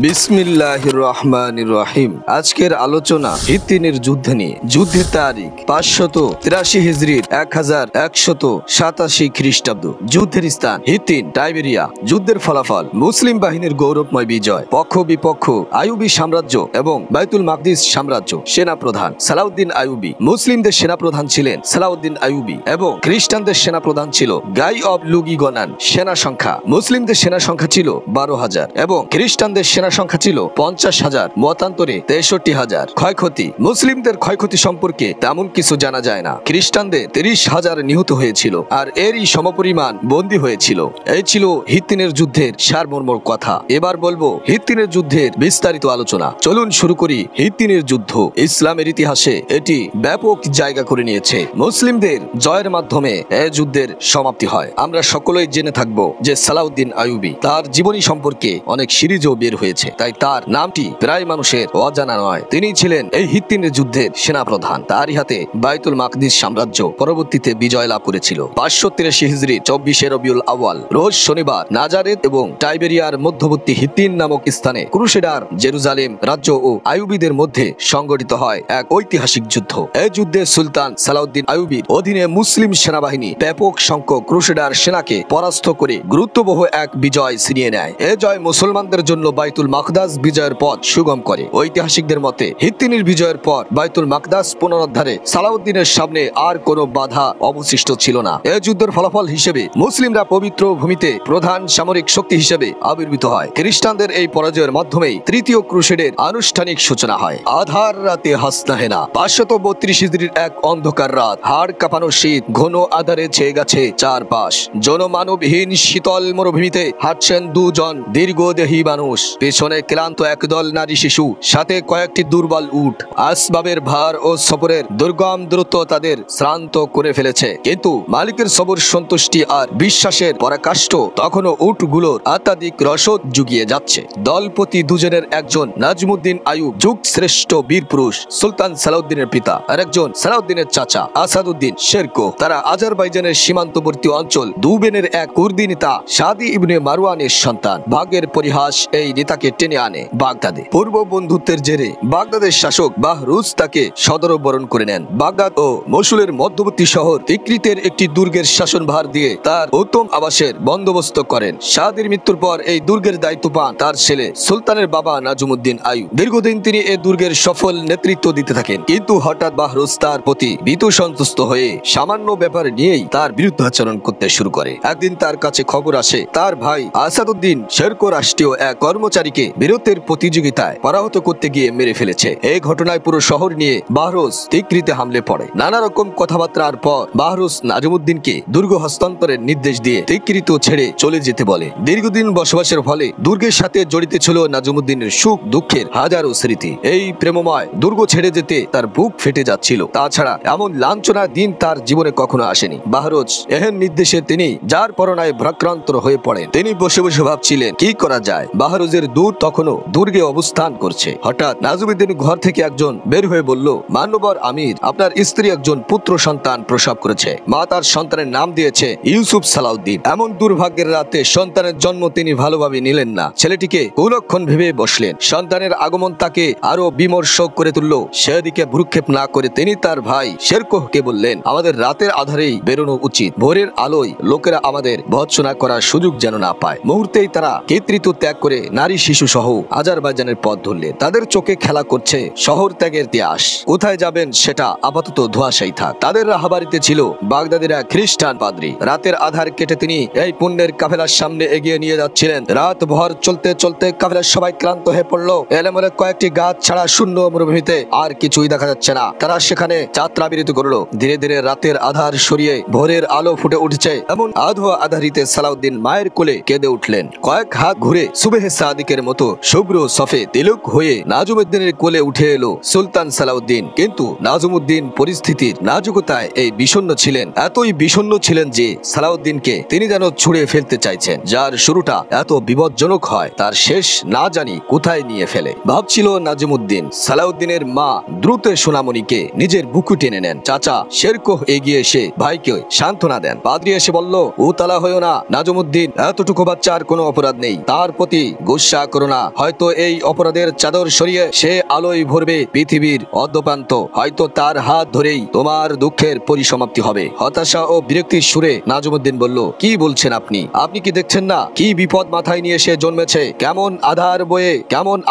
বিসমিল্লাহির রহমানির রহিম। আজকের আলোচনা হিত্তিনের যুদ্ধ নিয়ে। যুদ্ধের তারিখ 583 হিজরির 1187 খ্রিস্টাব্দ। যুদ্ধের স্থান হিত্তিন টাইবেরিয়া। যুদ্ধের ফলাফল মুসলিম বাহিনীর গৌরবময় বিজয়। পক্ষ বিপক্ষ আইয়ুবী সাম্রাজ্য এবং বাইতুল মাকদিস সাম্রাজ্য। সেনাপ্রধান সালাউদ্দিন আইয়ুবী। মুসলিমদের সেনাপ্রধান ছিলেন সালাউদ্দিন আইয়ুবী এবং খ্রিস্টানদের সেনাপ্রধান ছিল গাই অব লুগিগনান। সেনা সংখ্যা মুসলিমদের সেনা সংখ্যা ছিল 12,000 এবং খ্রিস্টানদের সেনা সংখ্যা ছিল 50,000, মতান্তরে 63,000। ক্ষয়ক্ষতি মুসলিমদের ক্ষয়ক্ষতি সম্পর্কে তেমন কিছু জানা যায় না। খ্রিস্টানদের 30,000 নিহত হয়েছিল আর এরই সমপরিমাণ বন্দী হয়েছিল। এই ছিল হিত্তিনের যুদ্ধের সারমর্ম কথা। এবার বলবো হিত্তিনের যুদ্ধের বিস্তারিত আলোচনা। চলুন শুরু করি হিত্তিনের যুদ্ধ। ইসলামের ইতিহাসে এটি ব্যাপক জায়গা করে নিয়েছে। মুসলিমদের জয়ের মাধ্যমে এই যুদ্ধের সমাপ্তি হয়। আমরা সকলেই জেনে থাকবো যে সালাউদ্দিন আইয়ুবী তার জীবনী সম্পর্কে অনেক সিরিজও বের হয়েছে, তাই তার নামটি প্রায় মানুষের অজানা নয়। তিনি ছিলেন এই হিত্তিনের যুদ্ধের সেনাপ্রধান। তারই হাতে বাইতুল মাকদিস সাম্রাজ্য পরবর্তীতে বিজয় লাভ করেছিল। 583 হিজরি 24 রবিউল আউয়াল রোজ শনিবার নাজারেত এবং টাইবেরিয়ার মধ্যবর্তী হিত্তিন নামক স্থানে ক্রুসেডার জেরুজালেম রাজ্য ও আইয়ুবীদের মধ্যে সংগঠিত হয় এক ঐতিহাসিক যুদ্ধ। এই যুদ্ধে সুলতান সালাউদ্দিন আইয়ুবীর অধীনে মুসলিম সেনাবাহিনী ব্যাপক সংখ্যক ক্রুসেডার সেনাকে পরাস্ত করে গুরুত্ববহ এক বিজয় ছিনিয়ে নেয়। এ জয় মুসলমানদের জন্য বাইতুল মাকদাস বিজয়ের পথ সুগম করে। ঐতিহাসিকদের মতে হিত্তিনের বিজয়ের পর বাইতুল মাকদাস পুনরুদ্ধারে সালাউদ্দিনের সামনে আর কোনো বাধা অবশিষ্ট ছিল না। এই যুদ্ধের ফলাফল হিসেবে মুসলিমরা পবিত্র ভূমিতে প্রধান সামরিক শক্তি হিসেবে আবির্ভূত হয়। খ্রিস্টানদের এই পরাজয়ের মাধ্যমেই তৃতীয় ক্রুসেডের আনুষ্ঠানিক সূচনা হয়। আধার রাতে হাসনাহেনা। 532 হিজরির এক অন্ধকার রাত। হাড় কাঁপানো শীত ঘন আধারে ছেয়ে গেছে চারপাশ। জনমানবহীন শীতল মরুভূমিতে হাঁটছেন দুজন দীর্ঘদেহী মানুষ। পেছনে ক্লান্ত একদল নারী শিশু, সাথে কয়েকটি দুর্বল উট। আসবাবের ভার ও সফরের দুর্গম দূরত্ব তাদের শ্রান্ত করে ফেলেছে, কিন্তু মালিকের সবর, সন্তুষ্টি আর বিশ্বাসের পরাকাষ্ঠ তখনও উটগুলোর অত্যাধিক রসদ জুগিয়ে যাচ্ছে। দলপতি দুজনের একজন নাজমুদ্দিন আইয়ুব, যুগ শ্রেষ্ঠ বীর পুরুষ, সুলতান সালাউদ্দিনের পিতা, আর একজন সালাউদ্দিনের চাচা আসাদউদ্দিন শেরকো। তারা আজারবাইজানের সীমান্তবর্তী অঞ্চল দুবেনের এক কুর্দি নেতা সাদি ইবনে মারওয়ানের সন্তান। ভাগ্যের পরিহাস এই নেতাকে টেনে আনে বাগদাদে। পূর্ব বন্ধুত্বের জেরে বাগদাদের শাসক বাহরুজ তাকে সদরবরণ করে নেন। বাগদাদ ও মসুলের মধ্যবর্তী শহর তিকরিতের একটি দুর্গের শাসনভার দিয়ে তার উত্তম আবাসের বন্দোবস্ত করেন। সাদির মৃত্যুর পর এই দুর্গের দায়িত্ব পান তার ছেলে সুলতানের বাবা নাজমুদ্দিন আইয়ুব। দীর্ঘদিন তিনি এই দুর্গের সফল নেতৃত্ব দিতে থাকেন, কিন্তু হঠাৎ বাহরুজ তার প্রতি ভীত সন্তুষ্ট হয়ে সামান্য ব্যাপার নিয়েই তার বিরুদ্ধাচরণ করতে শুরু করে। একদিন তার কাছে খবর আসে তার ভাই আসাদউদ্দিন শেরকো রাষ্ট্রীয় এক কর্মচারীকে বীরত্বের প্রতিযোগিতায় পরাহত করতে গিয়ে মেরে ফেলেছে। এই ঘটনায় পুরো শহর নিয়ে বাহরুজ তিকরিতে হামলে পড়ে। নানা রকম কথাবার্তার পর বাহরুজ নাজমুদ্দিনকে দুর্গ হস্তান্তরের নির্দেশ দিয়ে তিকরিত ছেড়ে চলে যেতে বলে। দীর্ঘদিন বসবাসের ফলে দুর্গের সাথে জড়িত ছিল নাজমুদ্দিনের সুখ দুঃখের হাজারো স্মৃতি। এই প্রেমময় দুর্গ ছেড়ে যেতে তার বুক ফেটে যাচ্ছিল। তাছাড়া এমন লাঞ্ছনার দিন তার জীবনে কখনো আসেনি। বাহরুজ এহেন নির্দেশে তিনি যার পরনায় ভ্রাক্রান্ত হয়ে পড়েন। তিনি বসে বসে ভাবছিলেন কি করা যায়। বাহরুজের দূত তখনও দুর্গে অবস্থান করছে। হঠাৎ নাজমুদ্দিন ঘর থেকে একজন বের হয়ে বলল, মান্যবর আমির, আপনার স্ত্রী একজন পুত্র সন্তান প্রসব করেছে। মা তার সন্তানের নাম দিয়েছে ইউসুফ সালাউদ্দিন। এমন দুর্ভাগ্যের রাতে সন্তানের জন্ম তিনি ভালোভাবে নিলেন না। ছেলেটিকে কুলক্ষণ ভেবে বসলেন। সন্তানের আগমন তাকে আরো বিমর্ষ করে তুলল। সেদিকে ভ্রুক্ষেপ না করে তিনি তার ভাই শেরকোহকে বললেন, আমাদের রাতের আধারেই বেরোনো উচিত। ভোরের আলোয় লোকেরা আমাদের ভৎসনা করার সুযোগ যেন না পায়। মুহূর্তেই তারা কৃতৃত্ব ত্যাগ করে নারী শিশু সহ আজারবাইজানের পথ ধরলেন। তাদের চোখে খেলা করছে শহর ত্যাগের ইতিহাস। কোথায় যাবেন সেটা আপাতত ধোঁয়াশাই থাক। তাদের রাহাবাড়িতে ছিল বাগদাদের এক খ্রিস্টান পাদ্রী। রাতের আধার কেটে তিনি এই পুণ্যের কাফেলার সামনে এগিয়ে নিয়ে যাচ্ছিলেন। রাত ভর চলতে চলতে কাফেলার সবাই ক্লান্ত হয়ে পড়লো। এলেমরে কয়েকটি গাছ ছাড়া শূন্য মরুভূমিতে আর কিছুই দেখা যাচ্ছে না। তারা সেখানে যাত্রা বিরতি করলো। ধীরে ধীরে রাতের আধার সরিয়ে ভোরের আলো ফুটে উঠছে। এমন আধো আধারিতে সালাউদ্দিন মায়ের কোলে কেঁদে উঠলেন। কয়েক হাত ঘুরে সুবেহে সাদিকের মতো শুভ্র সফে তিলক হয়ে নাজমুদ্দিনের কোলে উঠে এলো সুলতান সালাউদ্দিন। কিন্তু নাজমুদ্দিন পরিস্থিতির নাজুকতায় এই বিষণ্ণ ছিলেন। এতই বিষণ্ণ ছিলেন যে সালাউদ্দিনকে তিনি যেন ছুঁড়ে ফেলতে চাইছেন। যার শুরুটা এত বিপজ্জনক হয় তার শেষ না জানি কোথায় নিয়ে ফেলে। ভাবছিল নাজমুদ্দিন। সালাউদ্দিনের মা দ্রুত সোনামণিকে নিজের বুকু টেনে নেন। চাচা শেরকোহ এগিয়ে এসে ভাইকে সান্ত্বনা দেন। পাদ্রী এসে বলল, উতলা হয়েও না নাজমুদ্দিন, এতটুকু বাচ্চার কোনো অপরাধ নেই। তার প্রতি গুসা করো না, হয়তো এই অপরাধের চাদর সরিয়ে সে আলোয় ভরবে পৃথিবীর অদ্যপ্রান্ত, হয়তো তার হাত ধরেই তোমার দুঃখের পরিসমাপ্তি হবে। হতাশা ও বিরক্তির সুরে নাজমুদ্দিন বলল, কি বলছেন আপনি? আপনি কি দেখছেন না কি বিপদ মাথায় নিয়ে সে জন্মেছে? কেমন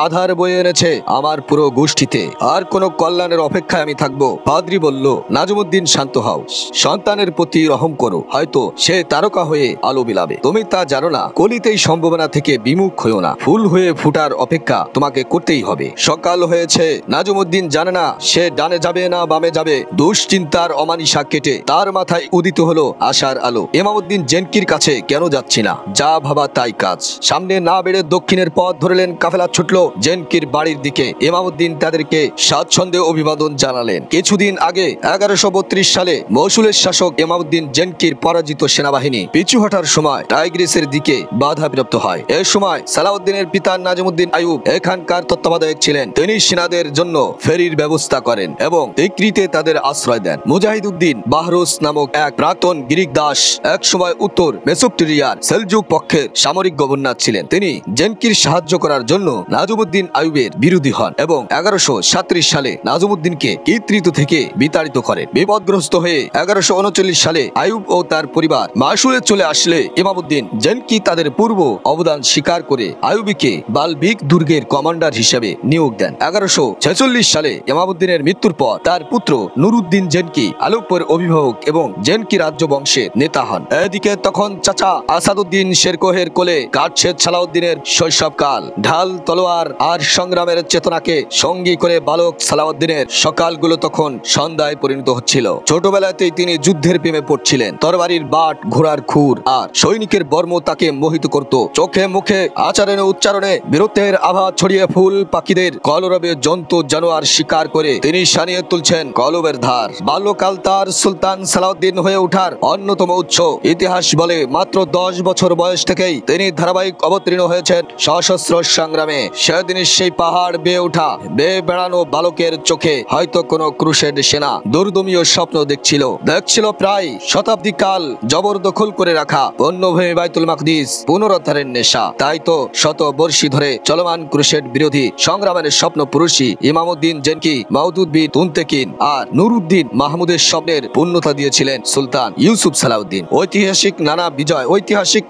আধার বয়ে এনেছে আমার পুরো গোষ্ঠীতে। আর কোন কল্যাণের অপেক্ষায় আমি থাকবো? পাদ্রী বলল, নাজমুদ্দিন শান্ত হও, সন্তানের প্রতি রহম করো, হয়তো সে তারকা হয়ে আলো বিলাবে। তুমি তা জানো না, কলিতেই সম্ভাবনা থেকে বিমুখ হইও না, ফুল হয়ে ফুটার অপেক্ষা তোমাকে করতেই হবে। সকাল হয়েছে। নাজমুদ্দিন জানে না সে ডানে যাবে না বামে যাবে। দুশ্চিন্তার অমানিসা কেটে তার মাথায় উদিত হলো আশার আলো। ইমামউদ্দিন জেনকির কাছে কেন যাচ্ছি না, যা ভাবা তাই কাজ। সামনে না বেড়ে দক্ষিণের পথ ধরলেন। কাফেলা ছুটল জেনকির বাড়ির দিকে। ইমামউদ্দিন তাদেরকে স্বাচ্ছন্দ্যে অভিবাদন জানালেন। কিছুদিন আগে 1132 সালে মৌসুলের শাসক ইমামউদ্দিন জেনকির পরাজিত সেনাবাহিনী পিছু হটার সময় টাইগ্রিসের দিকে বাধাপ্রাপ্ত হয়। এ সময় সালাউদ্দিনের পিতা নাজিমউদ্দিন আইয়ুব এখানকার তত্ত্বাবধায়ক ছিলেন। তিনি সেনাদের জন্য ফেরির ব্যবস্থা করেন এবং তিকরিতে তাদের আশ্রয় দেন। মুজাহিদউদ্দিন বাহরুস নামক এক প্রাক্তন গ্রিক দাস এক সময় উত্তর মেসোপটেরিয়ার সেলজুক পক্ষের সামরিক গভর্নর ছিলেন। তিনি জেনকির সাহায্য করার জন্য নাজিমউদ্দিন আইয়ুবের বিরোধী হন এবং 1137 সালে নাজিমউদ্দিনকে কৃতিত্ব থেকে বিতাড়িত করেন। বিপদগ্রস্ত হয়ে 1139 সালে আইয়ুব ও তার পরিবার মাসুলে চলে আসলে ইমামউদ্দিন জেনকি তাদের পূর্ব অবদান স্বীকার করে আইয়ুবীকে বালবিক দুর্গের কমান্ডার হিসেবে নিয়োগ দেন। 1146 সালে ইমামউদ্দিনের মৃত্যুর পর তার পুত্র নুরউদ্দিন জেনকি আলেপ্পোর অভিভাবক এবং জেনকি রাজ্য বংশের নেতা হন। এদিকে তখন চাচা আসাদউদ্দিন শেরকোহের কোলে কাটছে সালাউদ্দিনের শৈশবকাল। ঢাল তলোয়ার আর সংগ্রামের চেতনাকে সঙ্গী করে বালক সালাউদ্দিনের সকালগুলো তখন সন্ধ্যায় পরিণত হচ্ছিল। ছোটবেলাতেই তিনি যুদ্ধের প্রেমে পড়ছিলেন। তরবারির বাট, ঘোড়ার খুর আর সৈনিকের বর্ম তাকে মোহিত করত। চোখে মুখে আচরণে উচ্চারণে বীরত্বের আভা ছড়িয়ে ফুল পাখিদের কলরবে জন্তু জানোয়ার শিকার করে তিনি সানিয়ে তুলছেন কলবের ধার। বাল্যকাল তার সুলতান সালাউদ্দিন হয়ে ওঠার অন্যতম উৎস। ইতিহাস বলে মাত্র 10 বছর বয়স থেকেই তিনি ধারাবাহিক অবতীর্ণ হয়েছেন সশস্ত্র সংগ্রামে। সেদিনের সেই পাহাড় বেয়ে ওঠা, বেয়ে বেড়ানো বালকের চোখে হয়তো কোনো ক্রুশেড সেনা দুর্দমীয় স্বপ্ন দেখছিল প্রায় শতাব্দী কাল জবরদখল করে রাখা পণ্যভূমি বাইতুল মাকদিস পুনরুদ্ধারের নেশা। তাই তো শত বর্ষী ধরে চলমান ক্রুশেড বিরোধী সংগ্রামের স্বপ্ন পুরুষী ইমামউদ্দিন জেনকি, মাউদুদ বিন তুনতেকিন আর নুরউদ্দিন মাহমুদের স্বপ্নের পূর্ণতা দিয়েছিলেন সুলতান ইউসুফ সালাউদ্দিন। ঐতিহাসিক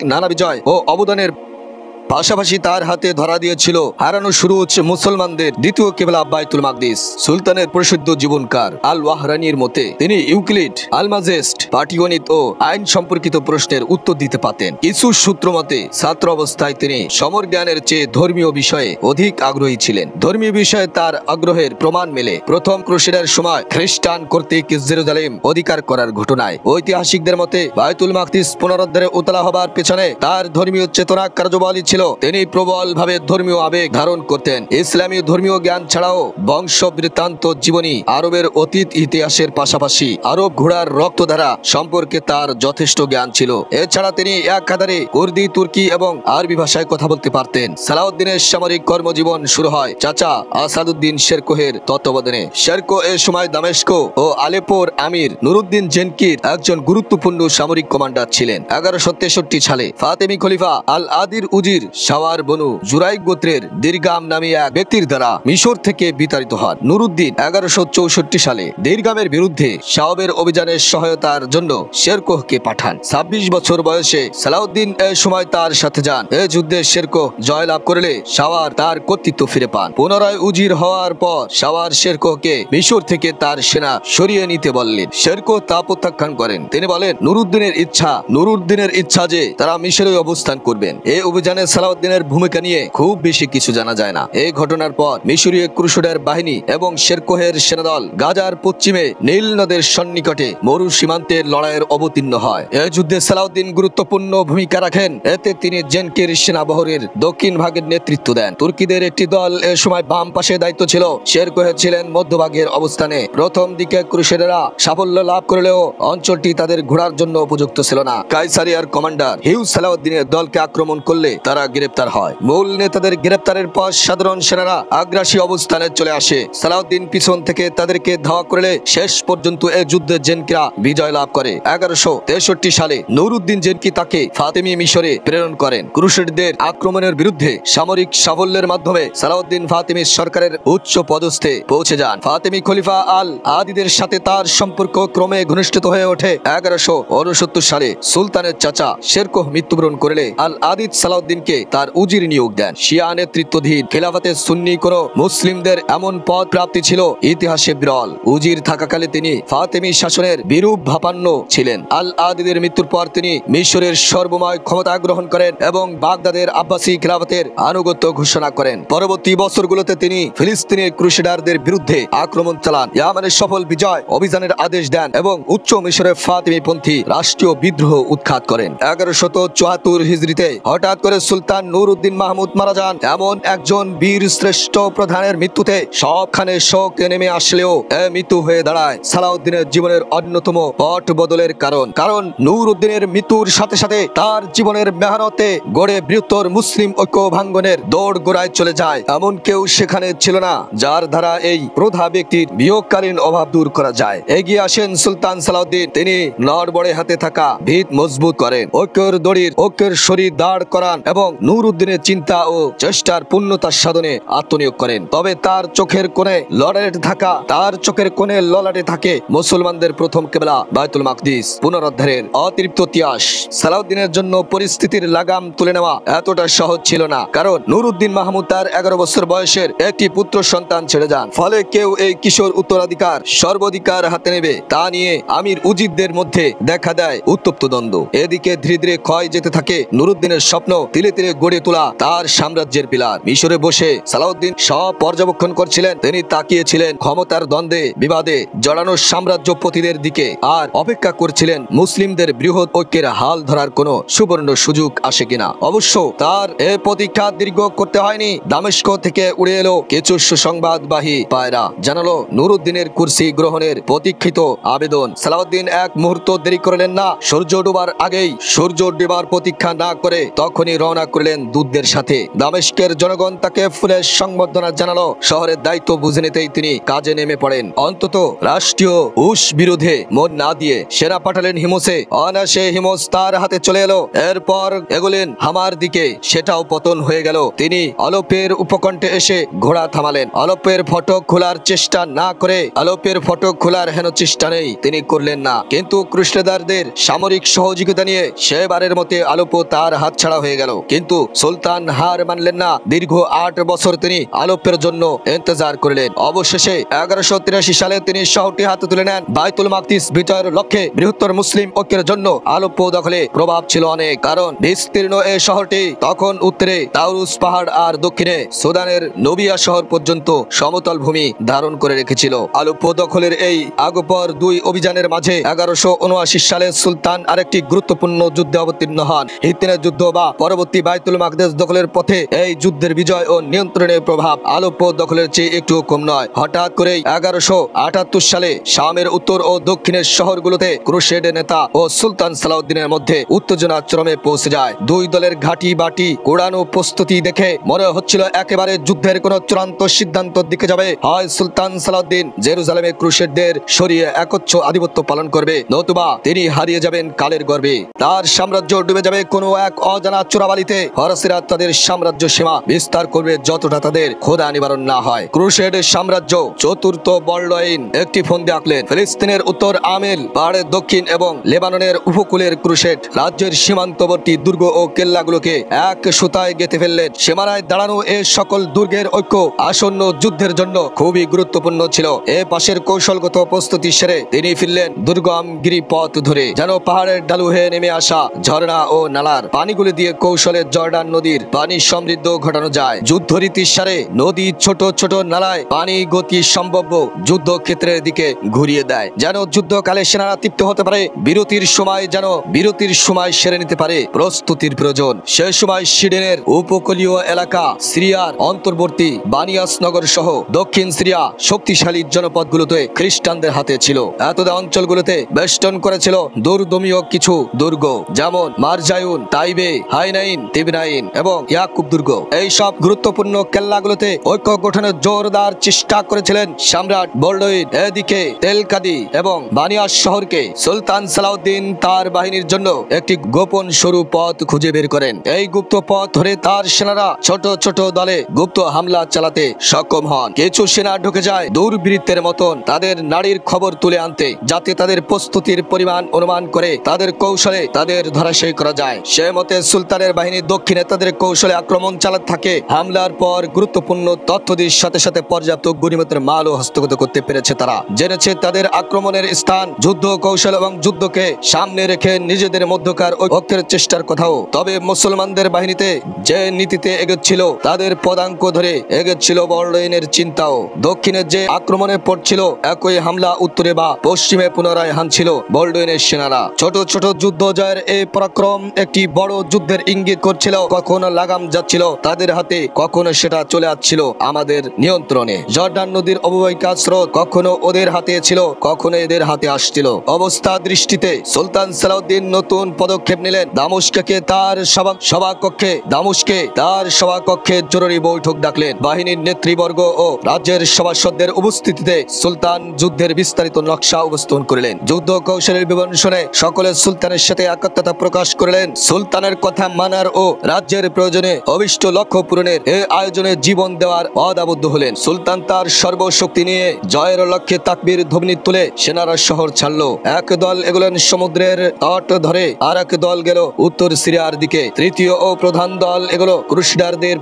নানা বিজয় ও অবদানের পাশাপাশি তার হাতে ধরা দিয়েছিল হারানো শুরু হচ্ছে মুসলমানদের দ্বিতীয় কিবলা বাইতুল মাকদিস। সুলতানের প্রসিদ্ধ জীবনকার আল ওয়াহরানির মতে তিনি ইউক্লিড, আলমাজেস্ট, পাটিগণিত ও আইন সম্পর্কিত প্রশ্নের উত্তর দিতে পারতেন। কিছু সূত্র মতে ছাত্র অবস্থায় তিনি সমর জ্ঞানের চেয়ে ধর্মীয় বিষয়ে অধিক আগ্রহী ছিলেন। ধর্মীয় বিষয়ে তার আগ্রহের প্রমাণ মেলে প্রথম ক্রুসেডের সময় খ্রিস্টান কর্তৃক জেরুজালেম অধিকার করার ঘটনায়। ঐতিহাসিকদের মতে বাইতুল মাকদিস পুনরুদ্ধারে উতলা হবার পেছনে তার ধর্মীয় চেতনা কার্যবলী ছিল। তিনি প্রবল ভাবে ধর্মীয় আবেগ ধারণ করতেন। ইসলামী ধর্মীয় জ্ঞান ছাড়াও বংশ বৃত্তান্ত, জীবনী, আরবের অতীত ইতিহাসের পাশাপাশি আরব ঘোড়ার রক্তধারা সম্পর্কে তার যথেষ্ট জ্ঞান ছিল। এছাড়া তিনি একাধারে কুর্দি, তুর্কি এবং আরবি ভাষায় কথা বলতে পারতেন। সালাউদ্দিনের সামরিক কর্মজীবন শুরু হয় চাচা আসাদউদ্দিন শেরকোহের তত্ত্বাবধানে। শেরকো এ সময় দামেস্ক ও আলেপ্পোর আমির নুরউদ্দিন জেনকির একজন গুরুত্বপূর্ণ সামরিক কমান্ডার ছিলেন। 1163 সালে ফাতেমি খলিফা আল আদির উজির শাওয়ার বনু জুরাইক গোত্রের দীর্ঘাম নামে এক ব্যক্তির দ্বারা মিশর থেকে বিতাড়িত হন। নুরউদ্দিন 1164 সালে দীর্ঘামের বিরুদ্ধে শাওয়াবের অভিযানের সহায়তার জন্য শেরকোহকে পাঠান। 26 বছর বয়সে সালাউদ্দিন এ সময় তার সাথে যান। এ যুদ্ধে শেরকোহ জয়লাভ করলে শাওয়ার তার কর্তৃত্ব ফিরে পান। পুনরায় উজির হওয়ার পর শাওয়ার শেরকোহকে মিশর থেকে তার সেনা সরিয়ে নিতে বললেন। শেরকোহ তা প্রত্যাখ্যান করেন। তিনি বলেন নুরউদ্দিনের ইচ্ছা যে তারা মিশরে অবস্থান করবেন। এই অভিযানে সালাউদ্দিনের ভূমিকা নিয়ে খুব বেশি কিছু জানা যায় না। এই ঘটনার পর মিশরীয় ক্রুসেডার বাহিনী এবং শেরকোহের সেনাদল গাজার পশ্চিমে নীল নদের সন্নিকটে মরু সীমান্তের লড়াইয়ের অবতীর্ণ হয়। এই যুদ্ধে সালাউদ্দিন গুরুত্বপূর্ণ ভূমিকা রাখেন। এতে তিনি জেনকির সেনাবহরের দক্ষিণ ভাগের নেতৃত্ব দেন। তুর্কিদের একটি দল এ সময় বাম পাশে দায়িত্ব ছিল। শেরকোহে ছিলেন মধ্যভাগের অবস্থানে। প্রথম দিকে ক্রুসেডাররা সাফল্য লাভ করলেও অঞ্চলটি তাদের ঘোড়ার জন্য উপযুক্ত ছিল না। কাইসারিয়ার কমান্ডার হিউজ সালাউদ্দিনের দলকে আক্রমণ করলে তারা তারা গ্রেপ্তার হয়। মূল নেতাদের গ্রেপ্তারের পর সাধারণ সেনারা আগ্রাসী অবস্থানে চলে আসে। সালাউদ্দিন পিছন থেকে তাদেরকে ধাওয়া করলে শেষ পর্যন্ত এই যুদ্ধে জেনকিরা বিজয় লাভ করে। 1163 সালে নুরউদ্দিন জেনকি তাকে ফাতেমি মিশরে প্রেরণ করেন। ক্রুসেডদের আক্রমণের বিরুদ্ধে সামরিক সাফল্যের মাধ্যমে সালাউদ্দিন ফাতেমি সরকারের উচ্চ পদস্থে পৌঁছে যান। ফাতেমি খলিফা আল আদিদের সাথে তার সম্পর্ক ক্রমে ঘনিষ্ঠ হয়ে ওঠে। 1169 সালে সুলতানের চাচা শেরকোহ মৃত্যুবরণ করলে আল আদিদ সালাউদ্দিনকে তার উজির নিয়োগ দেন। শিয়া নেতৃত্বাধীন খেলাফতে সুন্নি কোন মুসলিমদের এমন পদ প্রাপ্তি ছিল ইতিহাসে বিরল। উজির থাকাকালে তিনি ফাতেমি শাসনের বিরূপ ভাপান্ন ছিলেন। আল আদিদের মৃত্যুর পর তিনি মিশরের সর্বময় ক্ষমতা গ্রহণ করেন এবং বাগদাদের আব্বাসী খেলাফতের আনুগত্য ঘোষণা করেন। পরবর্তী বছরগুলোতে তিনি ফিলিস্তিনের ক্রুসেডারদের বিরুদ্ধে আক্রমণ চালান, ইয়ামানের সফল বিজয় অভিযানের আদেশ দেন এবং উচ্চ মিশরের ফাতেমিপন্থী রাষ্ট্রীয় বিদ্রোহ উৎখাত করেন। 1174 হিজরিতে হঠাৎ করে সুলতান নুরউদ্দিন মাহমুদ মারা যান। এমন একজন বীর শ্রেষ্ঠ প্রধানের মৃত্যুতে সবখানে শোক নেমে আসলেও এ মৃত্যু হয়ে দাঁড়ায় সালাউদ্দিনের জীবনের অন্যতম পট বদলের কারণ নুরউদ্দিনের মৃত্যুর সাথে সাথে তার জীবনের মেহনতে গড়ে বৃহত্তর মুসলিম ঐক্য ভাঙ্গনের দৌড় গোড়ায় চলে যায়। এমন কেউ সেখানে ছিল না যার দ্বারা এই প্রধা ব্যক্তির বিয়োগকালীন অভাব দূর করা যায়। এগিয়ে আসেন সুলতান সালাউদ্দিন। তিনি নড়বড়ে হাতে থাকা ভিত মজবুত করেন, ঐক্যের শরীর দাঁড় করান এবং নুরউদ্দিনের চিন্তা ও চেষ্টার পূর্ণতা সাধনে আত্মনিয়োগ করেন। তবে তার চোখের কোণে ললাটে থাকে মুসলমানদের প্রথম কিবলা বাইতুল মাকদিস পুনরুদ্ধারের অতৃপ্ত তিয়াস। সালাউদ্দিনের জন্য পরিস্থিতির লাগাম তুলে নেওয়া এতটা সহজ ছিল না, কারণ নুরউদ্দিন মাহমুদ তার 11 বছর বয়সের একটি পুত্র সন্তান ছেড়ে যান। ফলে কেউ এই কিশোর উত্তরাধিকার সর্বাধিকার হাতে নেবে তা নিয়ে আমির উজিরদের মধ্যে দেখা দেয় উত্তপ্ত দ্বন্দ্ব। এদিকে ধীরে ধীরে ক্ষয় যেতে থাকে নুরউদ্দিনের স্বপ্ন, তিলে তিলে গড়ে তোলা তার সাম্রাজ্যের পিলার। মিশরে বসে সালাউদ্দিন সব পর্যবেক্ষণ করছিলেন। তিনি তাকিয়েছিলেন ক্ষমতার দ্বন্দ্বে বিবাদে জড়ানো সাম্রাজ্যপতিদের দিকে আর অপেক্ষা করছিলেন মুসলিমদের বৃহৎ ঐক্যের হাল ধরার কোনো সুবর্ণ সুযোগ আসে কিনা। অবশ্য তার এ প্রতীক্ষা দীর্ঘ করতে হয়নি। দামেস্ক থেকে উড়ে এলো কিছু সুসংবাদবাহী পায়রা, জানালো নুরউদ্দিনের কুরসি গ্রহণের প্রতীক্ষিত আবেদন। সালাউদ্দিন এক মুহূর্ত দেরি করলেন না। সূর্য ডোবার প্রতীক্ষা না করে তখনই রওনা করলেন দূতদের সাথে। দামেস্কের জনগণ তাকে ফুলের সংবর্ধনা জানালো। শহরের দায়িত্ব বুঝে নিতেই তিনি কাজে নেমে পড়েন। অন্তত রাষ্ট্রীয় বিরোধে মন না দিয়ে সেনা পাঠালেন হিমসে। অনায়াসে হিমস তার হাতে চলে এলো। এরপর এগোলেন হামার দিকে, সেটাও পতন হয়ে গেল। তিনি আলেপ্পোর উপকণ্ঠে এসে ঘোড়া থামালেন। আলেপ্পোর ফটক খোলার চেষ্টা না করে হেন চেষ্টা নেই তিনি করলেন না, কিন্তু ক্রুসেডারদের সামরিক সহযোগিতা নিয়ে সেবারের মতে আলেপ্পো তার হাতছাড়া হয়ে গেল। কিন্তু সুলতান হার মানলেন না। দীর্ঘ 8 বছর তিনি আলেপ্পোর জন্য ইন্তজার করলেন। অবশেষে 1183 সালে তিনি শহরটি হাতে তুলে নেন। বাইতুল মাকদিস বিজয়ের লক্ষ্যে বৃহত্তর মুসলিম ঐক্যের জন্য আলেপ্পো দখলে প্রভাব ছিল অনেক, কারণ বিস্তীর্ণ এই শহরটি তখন উত্তরে তাউরুস পাহাড় আর দক্ষিণে সুদানের নবিয়া শহর পর্যন্ত সমতল ভূমি ধারণ করে রেখেছিল। আলেপ্পো দখলের এই আগপর 2 অভিযানের মাঝে 1179 সালে সুলতান আরেকটি গুরুত্বপূর্ণ যুদ্ধে অবতীর্ণ হন। হিত্তিনের যুদ্ধ বা পরবর্তী বাইতুল মাকদিস দখলের পথে এই যুদ্ধের বিজয় ও নিয়ন্ত্রণের প্রভাব আলেপ্পো দখলের চেয়ে একটু কম নয়। হঠাৎ করেই 1178 সালে শামের উত্তর ও দক্ষিণের শহরগুলোতে ক্রুসেডের নেতা ও সুলতান সালাউদ্দিনের মধ্যে উত্তেজনা চরমে পৌঁছে যায়। 2 দলের ঘাঁটি বাটি কোড়ানো প্রস্তুতি দেখে মনে হচ্ছিল একেবারে যুদ্ধের কোন চূড়ান্ত সিদ্ধান্তের দিকে যাবে। হয় সুলতান সালাউদ্দিন জেরুজালেমে ক্রুসেডদের সরিয়ে একচ্ছ আধিপত্য পালন করবে, নতুবা তিনি হারিয়ে যাবেন কালের গর্বে। তার সাম্রাজ্য ডুবে যাবে কোনো এক অজানা চোরাবালিতে। ফরাসিরা তাদের সাম্রাজ্য সীমা বিস্তার করবে যতটা তাদের ক্ষুধা নিবারণ না হয়। ক্রুসেডের সাম্রাজ্য চতুর্থ বর্ডলাইন একটি ফন্দি আঁকলেন। ফিলিস্তিনের উত্তর আমেল পাহাড়ের দক্ষিণ এবং লেবাননের উপকূলের ক্রুসেড রাজ্যের সীমান্তবর্তী দুর্গ ও কেল্লাগুলোকে এক সুতায় গেঁথে ফেললেন। সীমানায় দাঁড়ানো এ সকল দুর্গের ঐক্য আসন্ন যুদ্ধের জন্য খুবই গুরুত্বপূর্ণ ছিল। এ পাশের কৌশলগত প্রস্তুতি সেরে তিনি ফিরলেন দুর্গম গিরিপথ ধরে, যেন পাহাড়ের ঢালু হয়ে নেমে আসা ঝর্ণা ও নালার পানিগুলি দিয়ে কৌশলে জর্ডান নদীর পানি সমৃদ্ধ ঘটানো যায়। যুদ্ধরীতির সারে নদী ছোট ছোট নালায় পানি গতি সম্ভাব্য যুদ্ধক্ষেত্রের দিকে ঘুরিয়ে দেয়, যেন যুদ্ধকালে সেনারা তৃপ্ত হতে পারে। বিরতির সময় সেরে নিতে পারে। প্রস্তুতির প্রয়োজন। সে সময় সিডেনের উপকূলীয় এলাকা, সিরিয়ার অন্তর্বর্তী বানিয়াস নগর সহ দক্ষিণ সিরিয়া শক্তিশালী জনপদগুলোতে খ্রিস্টানদের হাতে ছিল। এতদা অঞ্চলগুলোতে বেষ্টন করেছিল দুর্দমীয় কিছু দুর্গ, যেমন মারজায়ুন, তাইবে, হাইনাইন, তিবনাইন এবং ইয়াকুব দুর্গ, এই সব গুরুত্বপূর্ণ কেল্লাগুলোতে ঐক্য গঠনের জোরদার চেষ্টা করেছিলেন সম্রাট বল্ডউইন। এদিকে তেলকাদি এবং বানিয়াস শহরকে সুলতান সালাউদ্দিন তার বাহিনীর জন্য একটি গোপন সরু পথ খুঁজে বের করেন। এই গুপ্ত পথ ধরে তার সেনারা ছোট ছোট দলে গুপ্ত হামলা চালাতে সক্ষম হন। কিছু সেনা ঢুকে যায় দুর্বৃত্তের মতন তাদের নাড়ির খবর তুলে আনতে, যাতে তাদের প্রস্তুতির পরিমাণ অনুমান করে তাদের কৌশলে তাদের ধরাশায়ী করা যায়। সে মতে সুলতানের বাহিনী দক্ষিণে তাদের কৌশলে আক্রমণ চালাতে থাকে। হামলার পর গুরুত্বপূর্ণ তথ্যদির সাথে সাথে পর্যাপ্ত গনিমতের মালও হস্তগত করতে পেরেছে। তারা জেনেছে তাদের আক্রমণের স্থান, যুদ্ধ কৌশল এবং যুদ্ধকে সামনে রেখে নিজেদের মধ্যকার ঐক্যের চেষ্টার কথাও। তবে মুসলমানদের বাহিনীতে যে নীতিতে এগোচ্ছিল তাদের পদাঙ্ক ধরে এগোচ্ছিল বল্ডউইনের চিন্তাও। দক্ষিণে যে আক্রমণে পড়ছিল একই হামলা উত্তরে বা পশ্চিমে পুনরায় হানছিল বল্ডউইনের সেনারা। ছোট ছোট যুদ্ধ জয়ের এই পরাক্রম একটি বড় যুদ্ধের ইঙ্গিত করছিল। কখনো লাগাম যাচ্ছিল তাদের হাতে, কখনো সেটা চলে আসছিল আমাদের নিয়ন্ত্রণে। জর্ডান নদীর অববাহিকা স্রোত কখনো ওদের হাতে ছিল, কখনো এদের হাতে আসছিল। অবস্থা দৃষ্টিতে সুলতান সালাউদ্দিন নতুন পদক্ষেপ নিলেন। দামেস্কে তার সভাকক্ষে জরুরি বৈঠক ডাকলেন। বাহিনীর নেতৃবর্গ ও রাজ্যের সভাসদদের উপস্থিতিতে সুলতান যুদ্ধের বিস্তারিত নকশা উপস্থাপন করলেন। যুদ্ধ কৌশলের বিবরণ শুনে সকলে সুলতানের সাথে একাত্মতা প্রকাশ করলেন। সুলতানের কথা মানার ও রাজ্যের প্রয়োজনে অভিষ্ট লক্ষ্য পূরণের এই আয়োজনে জীবন দেওয়ার অদাবদ্ধ হলেন। সুলতান তার সর্বশক্তি নিয়ে জয়ের লক্ষ্যে তাকবীর ধ্বনি তুলে সেনারা শহর ছাড়লো। এক দল এগোলেন সমুদ্রের তট ধরে, আর এক দল গেল উত্তর সিরিয়ার দিকে। তৃতীয় ও প্রধান দল এগুলো ক্রুসেডারদের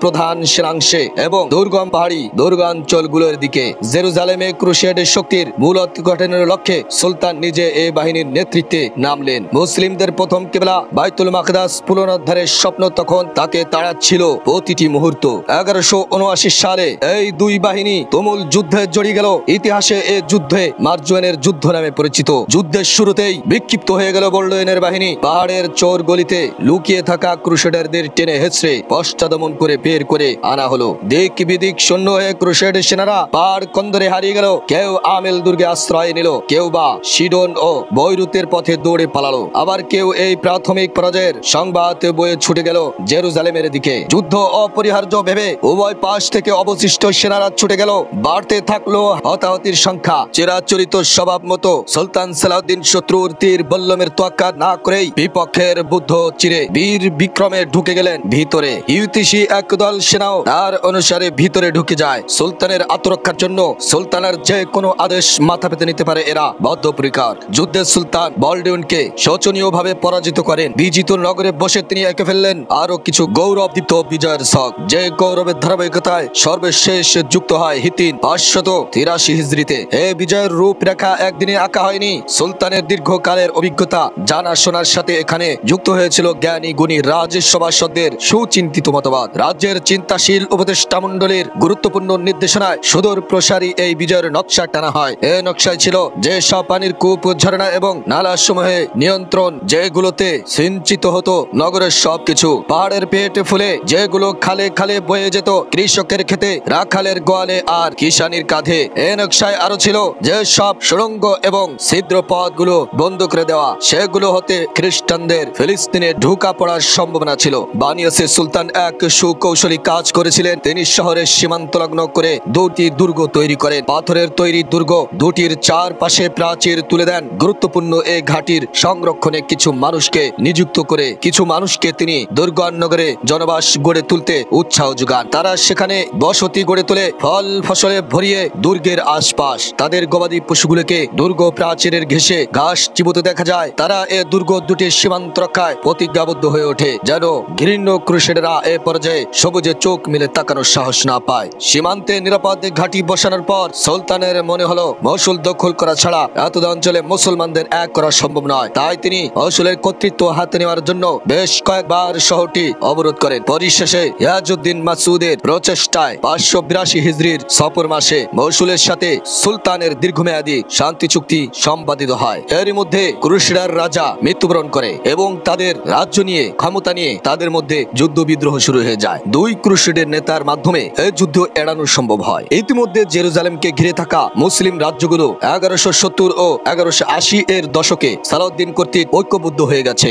প্রধান সেনাংশে এবং দুর্গম পাহাড়ি দুর্গাঞ্চলগুলোর দিকে। জেরুজালেমে ক্রুসেড শক্তির মূল গঠনের লক্ষ্যে সুলতান নিজে এই বাহিনীর নেতৃত্বে নামলেন। মুসলিমদের প্রথম কিবলা বাইতুল মাকদাস পুনরুদ্ধারের স্বপ্ন তখন তাকে তাড়াচ্ছিল প্রতিটি মুহূর্ত। 1179 সালে এই দুই বাহিনী তুমুল যুদ্ধে জড়িয়ে গেল। ইতিহাসে এই যুদ্ধে মার্জুয়ানের যুদ্ধ নামে পরিচিত। যুদ্ধের শুরুতেই বিক্ষিপ্ত হয়ে গেল বল্ডউইনের বাহিনী। পাহাড়ের চোর গলিতে লুকিয়ে থাকা ক্রুসেডারদের টেনে হেঁচড়ে পশ্চাদমন করে বের করে আনা হলো। দিক বিদিক শূন্য হয়ে ক্রুসেড সেনারা পাহাড় কন্দরে হারিয়ে গেল। কেউ আমেল দুর্গে আশ্রয় নিল, কেউ বা সিডন ও বৈরুতের পথে দৌড়ে পালালো, আবার কেউ এই প্রাথমিক পরাজয়ের সংবাদ বয়ে ছুটে গেল জেরুজালেমের দিকে। যুদ্ধ অপরিহার্য ভেবে উভয় পাশ থেকে অবশিষ্ট সেনারা ছুটে গেল। বাড়তে থাকলো হতাহতির সংখ্যা। চিরাচরিত স্বভাব মতো সুলতান সালাউদ্দিন শত্রুর তীর বল্লমের তোয়াক্কা না করেই বিপক্ষের বুদ্ধ চিরে বীর বিক্রমে ঢুকে গেলেন ভিতরে। ইউতিসি একদল সেনাও তার অনুসারে ভিতরে ঢুকে যায়। সুলতানের আত্মরক্ষার জন্য সুলতানের যে কোনো আদেশ মাথা পেতে নিতে পারে এরা বদ্ধপরিকর। যুদ্ধে সুলতান বল্ডউইনকে শোচনীয়ভাবে পরাজিত করেন। বিজিত নগরে বসে তিনি এঁকে ফেললেন আরো কিছু গৌরবদীপ্ত বিজয়ের ছক, যে গৌরবের ধারাবাহিকতায় সর্বশেষ যুক্ত হয় হিতিন 583 হিজরিতে। এই বিজয়ের রূপরেখা একদিনে আঁকা হয়নি। সুলতানের দীর্ঘকালের অভিজ্ঞতা জানা শোনার সাথে এখানে যুক্ত হয়েছিল জ্ঞানী গুণী রাজসভাসদদের সুচিন্তিত মতবাদ। রাজ্যের চিন্তাশীল উপদেষ্টা মণ্ডলীর গুরুত্বপূর্ণ নির্দেশনায় সুদূর প্রসারী এই বিজয়ের নকশা টানা হয়। এই নকশায় ছিল যে সব পানির কূপ, ঝর্ণা এবং নালা সমূহে নিয়ন্ত্রণ, যেগুলোতে সিঞ্চিত হতো নগরের সবকিছু। পাহাড়ের পেট ফুলে যেগুলো খালে খালে বয়ে যেত কৃষকের খেতে, রাখালের গোয়ালে আর কিষানির কাঁধে। এই নকশায় আরো ছিল যে সব সুড়ঙ্গ এবং ছিদ্র পথগুলো বন্ধ করে দেওয়া, সেগুলো হতে খ্রিস্টানদের ফিলিস্তিনে ঢুকা পড়ার সম্ভাবনা ছিল। বানিয়াসে সুলতান এক সুকৌশলী কাজ করেছিলেন। তিনি শহরের সীমান্ত লগ্ন করে দুটি দুর্গ তৈরি করেন। পাথরের তৈরি দুর্গ দুটির চারপাশে প্রাচীর তুলে দেন। গুরুত্বপূর্ণ এই ঘাটির সংরক্ষণে কিছু মানুষকে নিযুক্ত করে কিছু মানুষকে তিনি দুর্গনগরে জনবাস গড়ে তুলতে উৎসাহ যোগান। তারা সেখানে বসতি গড়ে তোলে। ফল ফসলে ভরিয়ে দুর্গের আশপাশ তাদের গবাদি পশুগুলোকে দুর্গ প্রাচীরের ঘেঁষে ঘাস চিবুতে দেখা যায়। তারা এ দুর্গ দুটির সীমান্ত রক্ষায় প্রতিজ্ঞাবদ্ধ হয়ে ওঠে, যেন ঘৃণ্য ক্রুসেডাররা এ পর্যায়ে সবুজে চোখ মিলে তাকানোর সাহস না পায়। সীমান্তে নিরাপদ ঘাঁটি বসানোর পর সুলতানের মনে হলো মসুল দখল করা ছাড়া এতদ অঞ্চলে মুসলমানদের এক করা সম্ভব নয়। তাই তিনি মসুলের কর্তৃত্ব হাতে নেওয়ার জন্য বেশ কয়েকবার শহরটি অবরোধ করেন। পরিশেষে ইয়াজউদ্দিন মাসউদের প্রচেষ্টায় 582 হিজরির সফর মাসে মসুলের সাথে সুলতানের দীর্ঘমেয়াদী শান্তি চুক্তি সম্পাদিত হয়। এর মধ্যে ক্রুসেডার রাজা মৃত্যুবরণ করে এবং তাদের রাজ্য নিয়ে ক্ষমতা নিয়ে তাদের মধ্যে যুদ্ধ বিদ্রোহ শুরু হয়ে যায়। দুই ক্রুসেডের নেতার মাধ্যমে এই যুদ্ধ এড়ানো সম্ভব হয়। ইতিমধ্যে জেরুজালেমকে ঘিরে থাকা মুসলিম রাজ্যগুলো 1170 ও 1180 এর দশকে সালাউদ্দিন কর্তৃক ঐক্যবদ্ধ হয়ে গেছে।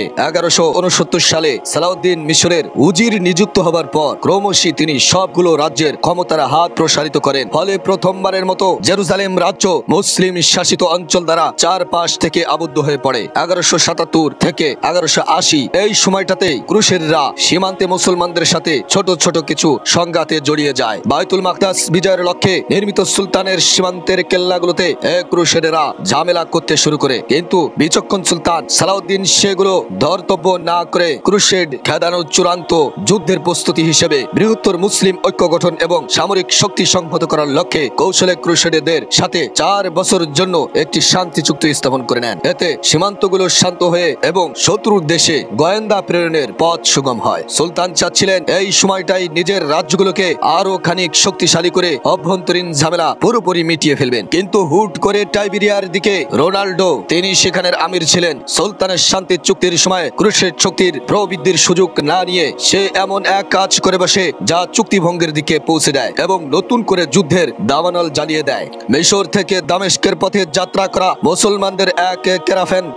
1169 সালে সালাউদ্দিন মিশরের উজির নিযুক্ত হবার পর ক্রমশই তিনি সবগুলো রাজ্যের ক্ষমতার হাত প্রসারিত করেন। ফলে প্রথমবারের মতো জেরুজালেম রাজ্য মুসলিম শাসিত অঞ্চল দ্বারা চারপাশ থেকে আবদ্ধ হয়ে পড়ে। 1177 থেকে 1180 এই সময়টাতে ক্রুশেররা সীমান্তে মুসলমানদের সাথে ছোট ছোট কিছু সংঘাতে জড়িয়ে যায়। বাইতুল মাকদাস বিজয়ের লক্ষ্যে নির্মিত সুলতানের সীমান্তের কেল্লাগুলোতে ক্রুশেরেরা ঝামেলা করতে শুরু করে, কিন্তু বিচক্ষণ সুলতান সালাউদ্দিন সেগুলো ধর্তব্য না করে ক্রুশেড খেদানোর চূড়ান্ত যুদ্ধের প্রস্তুতি হিসেবে বৃহত্তর মুসলিম ঐক্য গঠন এবং সামরিক শক্তি সংহত করার লক্ষ্যে কৌশলে ক্রুশেডদের সাথে 4 বছরের জন্য একটি শান্তি চুক্তি স্থাপন করে নেন। এতে সীমান্তগুলো শান্ত হয়ে এবং শত্রুর দেশে গোয়েন্দা প্রেরণের পথ সুগম হয়। সুলতান চাচ্ছিলেন এই সময়টাই নিজের রাজ্যগুলোকে আরো খানিক শক্তিশালী করে অভ্যন্তরীণ ঝামেলা পুরোপুরি মিটিয়ে ফেলবেন। কিন্তু হুট করে টাইবেরিয়ার দিকে রোনাল্ডো, তিনি সেখানের আমির ছিলেন। সুলতানের শান্তি চুক্তির সময় ক্রুশেড শক্তির প্রবৃদ্ধির সুযোগ না নিয়ে সে এমন এক কাজ করে বসে যা চুক্তি ভঙ্গের দিকে পৌঁছে দেয় এবং নতুন করে যুদ্ধের দাবানল জ্বালিয়ে দেয়। মিশর থেকে দামেস্কের পথে যাত্রা করা মুসলমানদের এক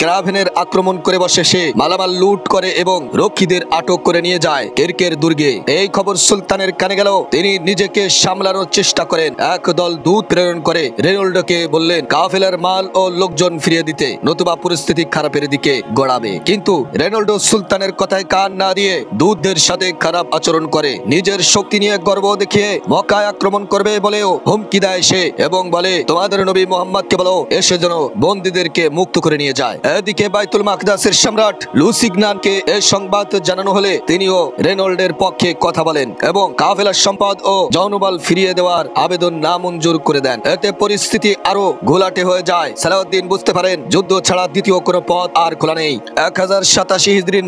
ক্যারাভেনের আক্রমণ করে বসে সে মালামাল লুট করে এবং রক্ষীদের আটক করে নিয়ে যায় কিরকের দুর্গে। এই খবর সুলতানের কানে গেল। তিনি নিজেকে সামলানোর চেষ্টা করেন। এক দল দূত প্রেরণ করে রেনল্ডোকে বললেন কাফেলার মাল ও লোকজন ফিরিয়ে দিতে, নতুবা পরিস্থিতি খারাপের দিকে গড়াবে। কিন্তু রেনল্ডো সুলতানের কথায় কান না দিয়ে দূতদের সাথে খারাপ আচরণ করে। নিজের শক্তি নিয়ে গর্ব দেখিয়ে মক্কায় আক্রমণ করবে বলেও হুমকি দেয় সে এবং বলে তোমাদের নবী মুহাম্মদকে বলো এসে যেন বন্দীদেরকে মুক্ত করে নিয়ে যায়। এদিকে বাইতুল মাকদাসের সম্রাট লুসিগনানকে এই সংবাদ জানানো হলে তিনিও রেনল্ডের পক্ষে কথা বলেন এবং কাফেলার সম্পদ ও জনবল ফিরিয়ে দেওয়ার আবেদন নামঞ্জুর করে দেন। এতে পরিস্থিতি আরো ঘোলাটে হয়ে যায়। সালাউদ্দিন বুঝতে পারেন যুদ্ধ ছাড়া দ্বিতীয় কোনো পথ আর খোলা নেই। 1087 হিজরির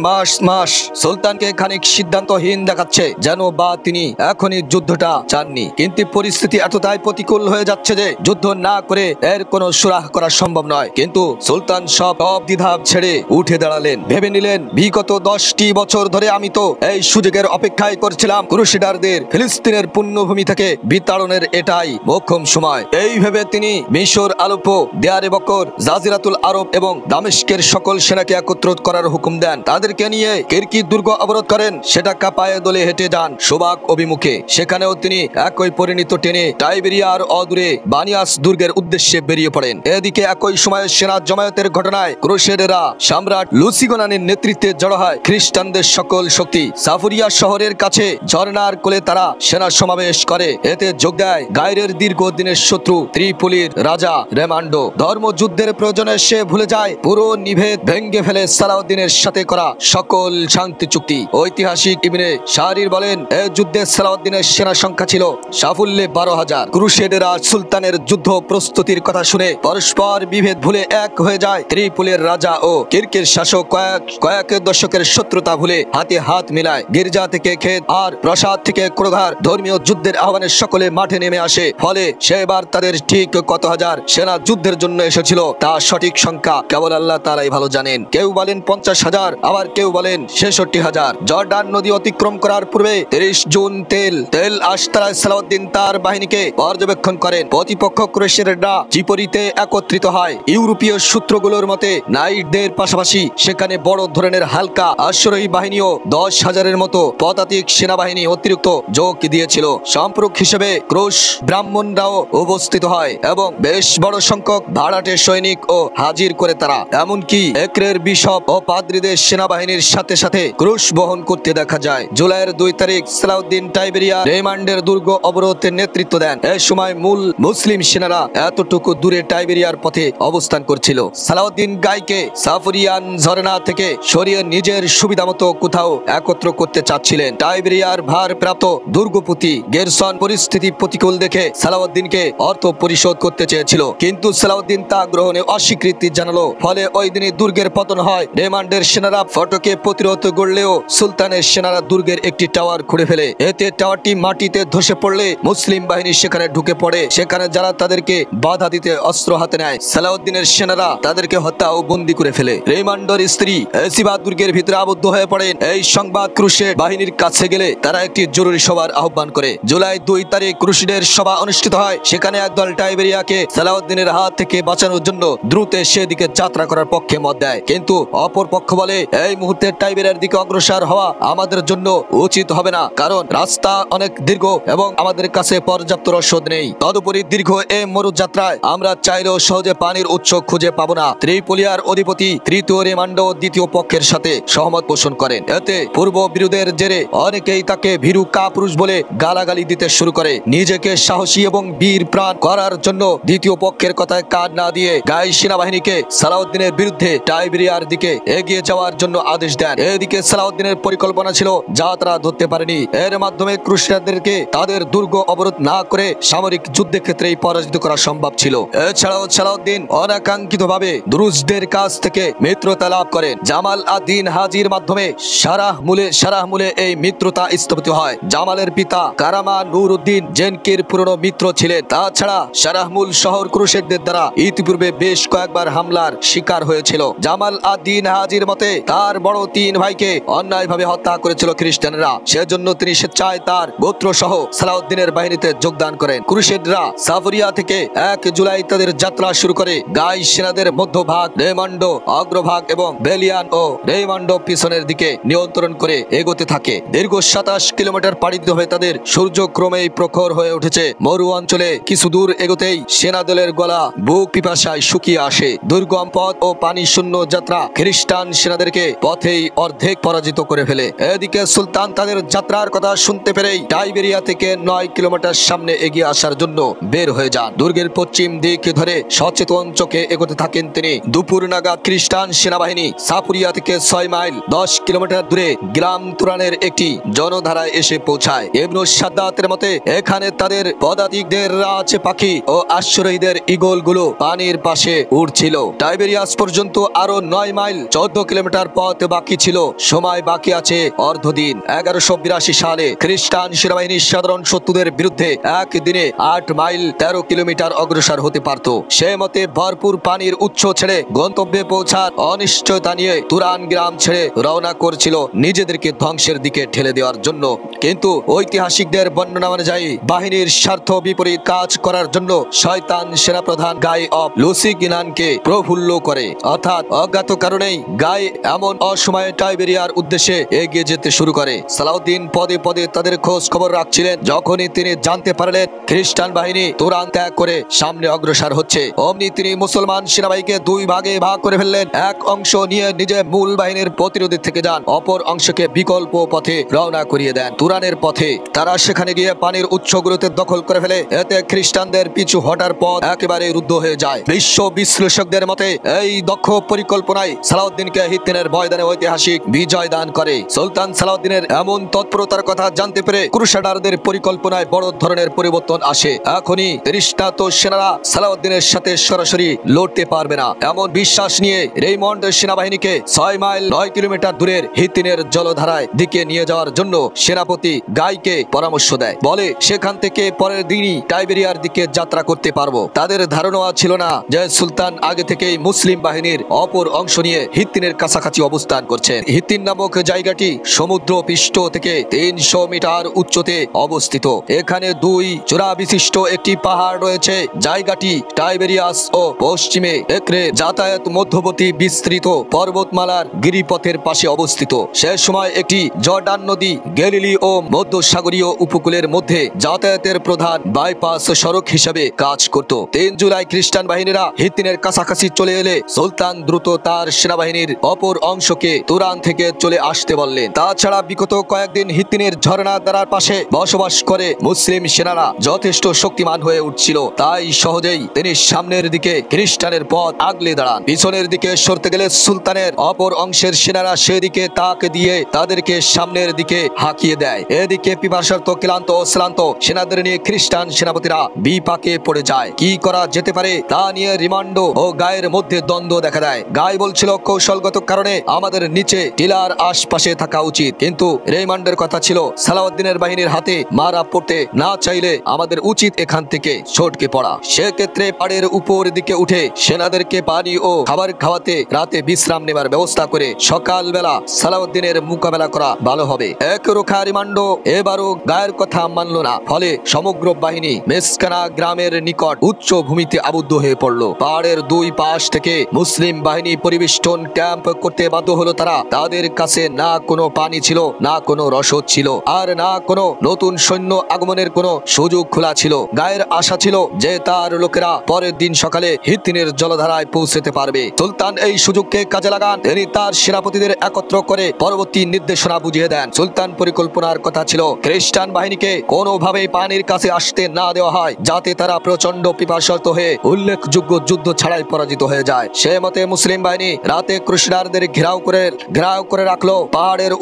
মাস সুলতানকে খানিক সিদ্ধান্তহীন দেখাচ্ছে, যেন বা তিনি এখনই যুদ্ধটা চাননি। কিন্তু পরিস্থিতি এতটাই প্রতিকূল হয়ে যাচ্ছে যে যুদ্ধ না করে এর কোনো সুরাহ করা সম্ভব নয়। কিন্তু সুলতান সব দ্বিধা ছেড়ে উঠে দাঁড়ালেন। ভেবে নিলেন বিগত 10টি বছর ধরে আমি তো এই সুযোগের অপেক্ষায় করছিলাম। ক্রুসেডারদের ফিলিস্তিনের পুণ্যভূমি থেকে বিতাড়নের এটাই মোক্ষম সময়। এই ভেবে তিনি মিশর, আলেপ্পো, দেয়ারে বকর, জাজিরাতুল আরব এবং দামেস্কের সকল সেনাকে একত্রিত করার হুকুম দেন। তাদেরকে নিয়ে কিরকির দুর্গ অবরোধ করেন। সেটা কাপায়ে দলে হেঁটে যান সোবাক অভিমুখে। সেখানেও তিনি একই পরিণত টেনে টাইবেরিয়ার অদূরে বানিয়াস দুর্গের উদ্দেশ্যে বেরিয়ে পড়েন। এদিকে একই সময়ে সেনা জমায়েতের ঘটনায় ক্রুসেডেরা সম্রাট লুসিগনানের নেতৃত্বে জড়ো হয়। খ্রিস্টানদের সকল শক্তি সাফুরিয়া শহরের কাছে ঝর্ণার কোলে তারা সেনা সমাবেশ করে। এতে যোগ দেয় গায়রের দীর্ঘদিনের শত্রু ত্রিপলির রাজা রেমান্ডো। ধর্মযুদ্ধের প্রয়োজনে সে ভুলে যায় পুরো নিভেদ ভেঙ্গে ফেলে সালাউদ্দিনের সাথে করা সকল শান্তি চুক্তি। ঐতিহাসিক ইবনে শাহরির বলেন এই যুদ্ধে সালাউদ্দিনের সেনা সংখ্যা ছিল সাফল্যে 12,000। ক্রুসেডেরা সুলতানের যুদ্ধ প্রস্তুতির কথা শুনে পরস্পর বিভেদ ভুলে এক হয়ে যায়। ত্রিপলির রাজা ও কিরকের শাসক কয়েক দশকের শত্রুতা ভুলে হাতে হাত মিলায়। গির্জা থেকে ক্ষেত আর প্রসাদ থেকে ক্রোধার ধর্মীয় যুদ্ধের আহ্বানে সকলে মাঠে নেমে আসে। ফলে সেবার তাদের ঠিক কত হাজার সেনা যুদ্ধের জন্য এসেছিল তা সঠিক সংখ্যা কেবল আল্লাহ তাআলাই ভালো জানেন। কেউ বলেন 50,000, আবার কেউ বলেন 66,000। জর্ডান নদী অতিক্রম করার পূর্বে 30 জুন তেল আশতারায় সালাউদ্দিন তার বাহিনীকে পর্যবেক্ষণ করেন। প্রতিপক্ষ ক্রুসেডাররা ত্রিপলিতে একত্রিত হয়। ইউরোপীয় সূত্রগুলোর মতে নাইটদের পাশাপাশি সেখানে বড় ধরনের হালকা অশ্বারোহী বাহিনীও 10,000-এর মতো পদাতিক সেনাবাহিনী অতিরিক্ত যোগ দিয়েছিল। সম্পর্ক হিসেবে ক্রুশ ব্রাহ্মণরাও উপস্থিত হয় এবং বেশ বড় সংখ্যক ভাড়াটে সৈনিক ও হাজির করে তারা। এমনকি একরের বিশপ ও পাদ্রীদের সেনাবাহিনীর সাথে সাথে ক্রুশ বহন করতে দেখা যায়। জুলাইয়ের 2 তারিখ সালাউদ্দিন টাইবেরিয়া রেমান্ডের দুর্গ অবরোধের নেতৃত্ব দেন। এ সময় মূল মুসলিম সেনারা এতটুকু দূরে টাইবেরিয়ার পথে অবস্থান করছিল। সালাউদ্দিন গাইকে সাফুরিয়ান ঝর্ণা থেকে সরিয়ে নিজের সুবিধা মতো কোথাও একত্র করতে চাচ্ছিলেন। টাইবেরিয়ার ভারপ্রাপ্ত দুর্গপতি গেরসন পরিস্থিতি প্রতিকূল দেখে সালাউদ্দিনকে অর্থ পরিশোধ করতে চেয়েছিল, কিন্তু সালাউদ্দিন তা গ্রহণে অস্বীকৃতি জানালো। ফলে ওই দিনই দুর্গের পতন হয়। রেমান্ডের সেনারা ফটকে প্রতিরোধ গড়লেও সুলতানের সেনারা দুর্গের একটি টাওয়ার খুঁড়ে ফেলে। এতে টাওয়ারটি মাটিতে ধসে পড়লে মুসলিম বাহিনী সেখানে ঢুকে পড়ে। সেখানে যারা তাদেরকে বাধা দিতে অস্ত্র হাতে নেয়, সালাউদ্দিনের সেনারা তাদেরকে হত্যা ও বন্দী করে ফেলে। রেমান্ডর স্ত্রী এসিবা দুর্গের ভিতরে আবদ্ধ হয়ে পড়েন। এই সংবাদ ক্রুসেড বাহিনীর কাছে গেলে তারা একটি জরুরি সভার আহ্বান করে। জুলাই 2 তারিখ ক্রুসেডের সভা অনুষ্ঠিত হয়। সেখানে একদল টাইবেরিয়াকে সালাউদ্দিনের হাত থেকে বাঁচানোর জন্য দ্রুত সেদিকে যাত্রা করার পক্ষে মত দেয়, কিন্তু অপর পক্ষ বলে এই মুহূর্তে টাইবেরিয়ার দিকে অগ্রসর হওয়া আমাদের জন্য উচিত হবে না, কারণ রাস্তা অনেক দীর্ঘ এবং আমাদের কাছে পর্যাপ্ত রসদ নেই। তদুপরি দীর্ঘ এই মরুযাত্রায় আমরা চাইলেও সহজে পানির উৎস খুঁজে পাবো না। ত্রিপোলিয়ার অধিপতি তৃতীয় রেমান্ডো দ্বিতীয় পক্ষের সাথে সহমত পোষণ করেন। এতে পূর্ব বিরোধের জেরে অনেকেই তাকে ভীরু কাপুরুষ বলে গালাগালি দিতে শুরু করে। নিজেকে সাহসী এবং বীর প্রাণ করার জন্য দ্বিতীয় পক্ষের কথায় কান না দিয়ে গাই সেনাবাহিনীকে সালাউদ্দিনের বিরুদ্ধে টাইবেরিয়ার দিকে এগিয়ে যাওয়ার জন্য আদেশ দেন। এদিকে সালাউদ্দিনের পরিকল্পনা ছিল যা তারা ধরতে পারেনি। এর মাধ্যমে ক্রুসেডারদেরকে তাদের দুর্গ অবরোধ না করে সামরিক যুদ্ধের ক্ষেত্রেই পরাজিত করা সম্ভব ছিল। এছাড়াও সালাউদ্দিন অনাকাঙ্ক্ষিতভাবে দুরুজদের কাছ থেকে মিত্রতা লাভ করেন। জামাল আদ-দিন হাজির মাধ্যমে সারাহমুলে এই মিত্রতা স্থাপিত হয়। জামালের পিতা কারামা নূর উদ্দিন জেনকির পুরনো মিত্র ছিলেন। তাছাড়া সারাহমুল শহর ক্রুসেডদের দ্বারা ইতিপূর্বে বেশ কয়েকবার হামলার শিকার হয়েছিল। জামাল আদ-দিন হাজির মতে তার বড় তিন ভাইকে অন্যায়ভাবে হত্যা করেছিল খ্রিস্টানরা, সেজন্য তিনি স্বেচ্ছায় তার গোত্র সহ সালাউদ্দিনের বাহিনীতে যোগদান করেন। ক্রুসেডরা সাফরিয়া থেকে 1 জুলাই তাদের যাত্রা শুরু করে। গাই সেনাদের মধ্যভাগ, রেমান্ডো অগ্রভাগ এবং বেলিয়ান ও রেমান্ডো পিছনের দিকে নিয়ন্ত্রণ করে এগোতে থাকে। দীর্ঘ 27 কিলোমিটার পাড়ি দিতে হয়ে তাদের সূর্য ক্রমেই প্রখর হয়ে উঠেছে। মরু অঞ্চলে কিছু দূর এগোতেই সেনাদলের গলা বুক পিপাসায় শুকিয়ে আসে। দুর্গম পথ ও পানি শূন্য যাত্রা খ্রিস্টান সেনাদেরকে পথেই অর্ধেক পরাজিত করে ফেলে। এদিকে সুলতান তাদের যাত্রার কথা শুনতে পেরেই টাইবেরিয়া থেকে 9 কিলোমিটার সামনে এগিয়ে আসার জন্য বের হয়ে যান। দুর্গের পশ্চিম দিক ধরে সচেতন চোখে এগোতে থাকেন তিনি। দুপুর নাগাদ খ্রিস্টান সেনাবাহিনী সাপুরিয়া থেকে 6 মাইল 10 কিলোমিটার দূরে গ্রাম তুরানের একটি জনধারায় এসে পৌঁছায়। ইবনু সাদ্দাতের মতে এখানে তাদের পদাতিকদের রাজ পাখি ও আশ্রয়ীদের ঈগলগুলো পানির পাশে উড়ছিল। টাইবেরিয়াস পর্যন্ত আরো 9 মাইল 14 কিলোমিটার পথ বাকি ছিল। সময় বাকি আছে অর্ধদিন। 1182 সালে খ্রিস্টান সেনাবাহিনী সাধারণ শত্রুদের বিরুদ্ধে একদিনে 8 মাইল 13 কিলোমিটার অগ্রসর হতে পারত। সে মতে ভরপুর পানির উৎস ছেড়ে গন্তব্যে পৌঁছার অনিশ্চয়তা নিয়ে তুরান গ্রাম ছেড়ে রওনা করছিল নিজেদেরকে ধ্বংসের দিকে ঠেলে দেওয়ার জন্য। কিন্তু ঐতিহাসিকদের বর্ণনা অনুযায়ী বাহিনীর স্বার্থ বিপরীত কাজ করার জন্য শয়তান সেনাপ্রধান গাই অফ লুসিগনানকে প্রফুল্ল করে, অর্থাৎ অজ্ঞাত কারণেই গাই এমন অসময়ে টাইবেরিয়ার উদ্দেশ্যে এগিয়ে যেতে শুরু করে। সালাউদ্দিন পদে পদে তাদের খোঁজ খবর রাখছিলেন। যখনই তিনি জানতে পারলেন খ্রিস্টান বাহিনী তুরান ত্যাগ করে সামনে অগ্রসর হচ্ছে, অমনি তিনি মুসলমান সেনাবাহিনীকে 2 ভাগে ভাগ করে ফেললেন। এক অংশ নিয়ে নিজে মূল বাহিনীর প্রতিরোধী থেকে যান, অপর অংশকে বিকল্প পথে রওনা করিয়ে দেন তুরানের পথে। তারা সেখানে গিয়ে পানির উৎসগুলোতে দখল করে ফেলে। এতে খ্রিস্টানদের পিছু হটার পথ একেবারে রুদ্ধ হয়ে যায়। বিশ্ব বিশ্লেষকদের মতে এই দক্ষ পরিকল্পনায় সালাউদ্দিনকে হিত্তিনের ময়দানে ঐতিহাসিক বিজয় দান করে। সুলতান সালাউদ্দিনের এমন তৎপরতার কথা জানতে পেরে ক্রুসেডারদের পরিকল্পনায় বড় ধরনের পরিবর্তন আসে। এখনই তৃষ্ণার্ত সেনারা সালাউদ্দিনের সাথে সরাসরি লড়তে পারবে না, এমন বিশ্বাস নিয়ে রেইমন্ড সেনাবাহিনীকে 6 মাইল 9 কিলোমিটার দূরের হিত্তিনের জলধারায় দিকে নিয়ে যাওয়ার জন্য সেনাপতি গাইকে পরামর্শ দেয়। বলে সেখান থেকে পরের দিনই টাইবেরিয়ার দিকে যাত্রা করতে পারবো। তাদের ধারণা ছিল না যে সুলতান আগে থেকেই মুসলিম বাহিনীর অপর অংশ নিয়ে হিত্তিনের কাছাকাছি অবস্থান করছেন। হিত্তিন নামক জায়গাটি সমুদ্র পৃষ্ঠ থেকে 300 মিটার উচ্চতে অবস্থিত। এখানে 2 চূড়া বিশিষ্ট একটি পাহাড় রয়েছে। জায়গাটি টাইবেরিয়াস ও পশ্চিমে একরে যাতায়াত মধ্যবর্তী বিস্তৃত পর্বতমালার গিরিপথের পাশে অবস্থিত। সে সময় একটি জর্ডান নদী গ্যালিলি ও মধ্যসাগরীয় উপকূলের মধ্যে যাতায়াতের প্রধান বাইপাস সড়ক হিসেবে কাজ করত। 3 জুলাই খ্রিস্টান বাহিনীরা হিত্তিনের কাছাকাছি চলে এলে সুলতান দ্রুত তার সেনাবাহিনীর অপর অংশকে তুরান থেকে চলে আসতে বললেন। তাছাড়া বিগত কয়েকদিন হিত্তিনের ঝর্ণা দ্বারার পাশে বসবাস করে মুসলিম সেনারা যথেষ্ট শক্তিমান হয়ে উঠছিল। তাই সহজেই তিনি সামনের দিকে খ্রিস্টানের পথ আগলে দাঁড়ান। পিছনের দিকে সরতে গেলে সুলতানের অপর অংশের সেনারা সেদিকে তাক দিয়ে তাদেরকে সামনের দিকে হাঁকিয়ে দেয়। এদিকে পিপাসার্ত ক্লান্ত ও শ্রান্ত সেনাদের নিয়ে খ্রিস্টান সেনাপতিরা বিপাকে পড়ে যায়। কি করা যেতে পারে তা নিয়ে রিমান্ডো ও গায়ের মধ্যে দ্বন্দ্ব দেখা দেয়। গায় বলছিল কৌশলগত কারণে আমাদের নিচে টিলার আশপাশে থাকা উচিত, কিন্তু রেইমন্ডের কথা ছিল সালাউদ্দিনের বাহিনীর হাতে মারা পড়তে না চাইলে আমাদের উচিত এখান থেকে ছটকে পড়া। সেক্ষেত্রে পাহাড়ের উপর দিকে উঠে সেনাদেরকে পানি ও খাবার খাওয়াতে রাতে বিশ্রাম নেবার ব্যবস্থা করে সকালবেলা সালাউদ্দিনের মোকাবেলা করা ভালো হবে। একরোখা রিমান্ডো এবারও গায়ের কথা মানল না। ফলে সমগ্র বাহিনী মেসকানা গ্রামের নিকট উচ্চ ভূমিতে আবদ্ধ হয়ে পড়ল। পাহাড়ের 2 পাশ থেকে মুসলিম বাহিনী পরিবেষ্টন ক্যাম্প করতে বাধ্য হলো তারা। তাদের কাছে না কোনো পানি ছিল, না কোনো রসদ ছিল, আর না কোনো নতুন সৈন্য আগমনের কোনো সুযোগ খোলা ছিল। গায়ের আশা ছিল যে তার লোকেরা পরের দিন সকালে হিত্তিনের জলধারায় পৌঁছতে পারবে। সুলতান এই সুযোগকে কাজে লাগান। তিনি তার সেনাপতিদের একত্র করে পরবর্তী নির্দেশনা বুঝিয়ে দেন। সুলতান পরিকল্পনার কথা ছিল খ্রিস্টান বাহিনীকে কোনোভাবেই পানির কাছে আসতে না দেওয়া হয়, যাতে তারা প্রচন্ড পিপাসার্ত হয়ে উল্লেখযোগ্য যুদ্ধ ছাড়াই পরাজিত হয়ে যায়। সে মতে মুসলিম বাহিনী রাতে ক্রুসেডারদের ঘেরাও করে রাখলো। পাহাড়ের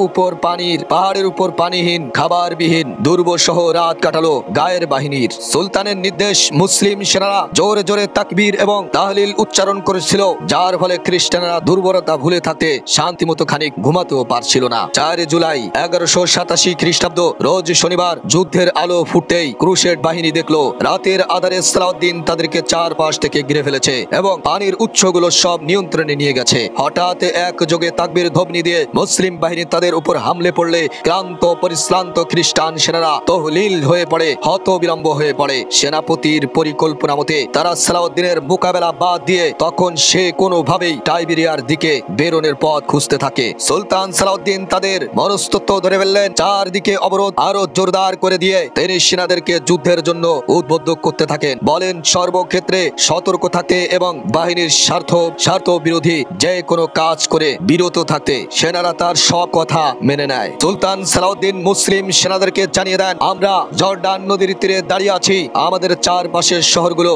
উপর পানিহীন, খাবারবিহীন দুর্বসহ রাত কাটালো গায়ের বাহিনীর। সুলতানের নির্দেশ মুসলিম সেনারা জোরে জোরে তাকবীর এবং তাহলিল উচ্চারণ করেছিল, যার ফলে খ্রিস্টানরা দুর্বলতা ভুলে থাকতে শান্তিমতো খানিক ঘুমাতেও পারছিল না। 4 জুলাই 1187 খ্রিস্টাব্দ রোজ শনিবার যুদ্ধের আলো ফুটতেই ক্রুসেড বাহিনী দেখলো রাতের আধারে সালাউদ্দিন তাদেরকে চারপাশ থেকে ঘিরে ফেলেছে এবং পানির উৎসগুলো সব নিয়ন্ত্রণে নিয়ে গেছে। হঠাৎ একযোগে তাকবীর ধ্বনি দিয়ে মুসলিম বাহিনী তাদের উপর হামলে পড়লে ক্লান্ত পরিশ্রান্ত খ্রিস্টান সেনারা তহলিল হয়ে পড়ে, হতবিলম্ব হয়ে পড়ে। সেনাপতির পরিকল্পনা মতে তারা সালাউদ্দিনের মোকাবেলা বাদ দিয়ে তখন সে কোনোভাবেই টাইবেরিয়ার দিকে বেরোনের পথ খুঁজতে থাকে। সুলতান সালাউদ্দিন তাদের মনস্তত্ব ধরে ফেললেন। চারদিকে অবরোধ আরো জোরদার করে দিয়ে তিনি সেনাদেরকে যুদ্ধের জন্য উদ্বুদ্ধ করতে থাকেন। বলেন সর্বক্ষেত্রে সতর্ক থাকতে এবং বাহিনীর স্বার্থ বিরোধী যে কোনো কাজ করে বিরত থাকতে। সেনারা তার সব কথা মেনে নেয়। সুলতান সালাউদ্দিন মুসলিম সেনাদেরকে জানিয়ে দেন, আমরা জর্ডান নদীর তীরে দাঁড়িয়ে আছি। আমাদের চারপাশের শহরগুলো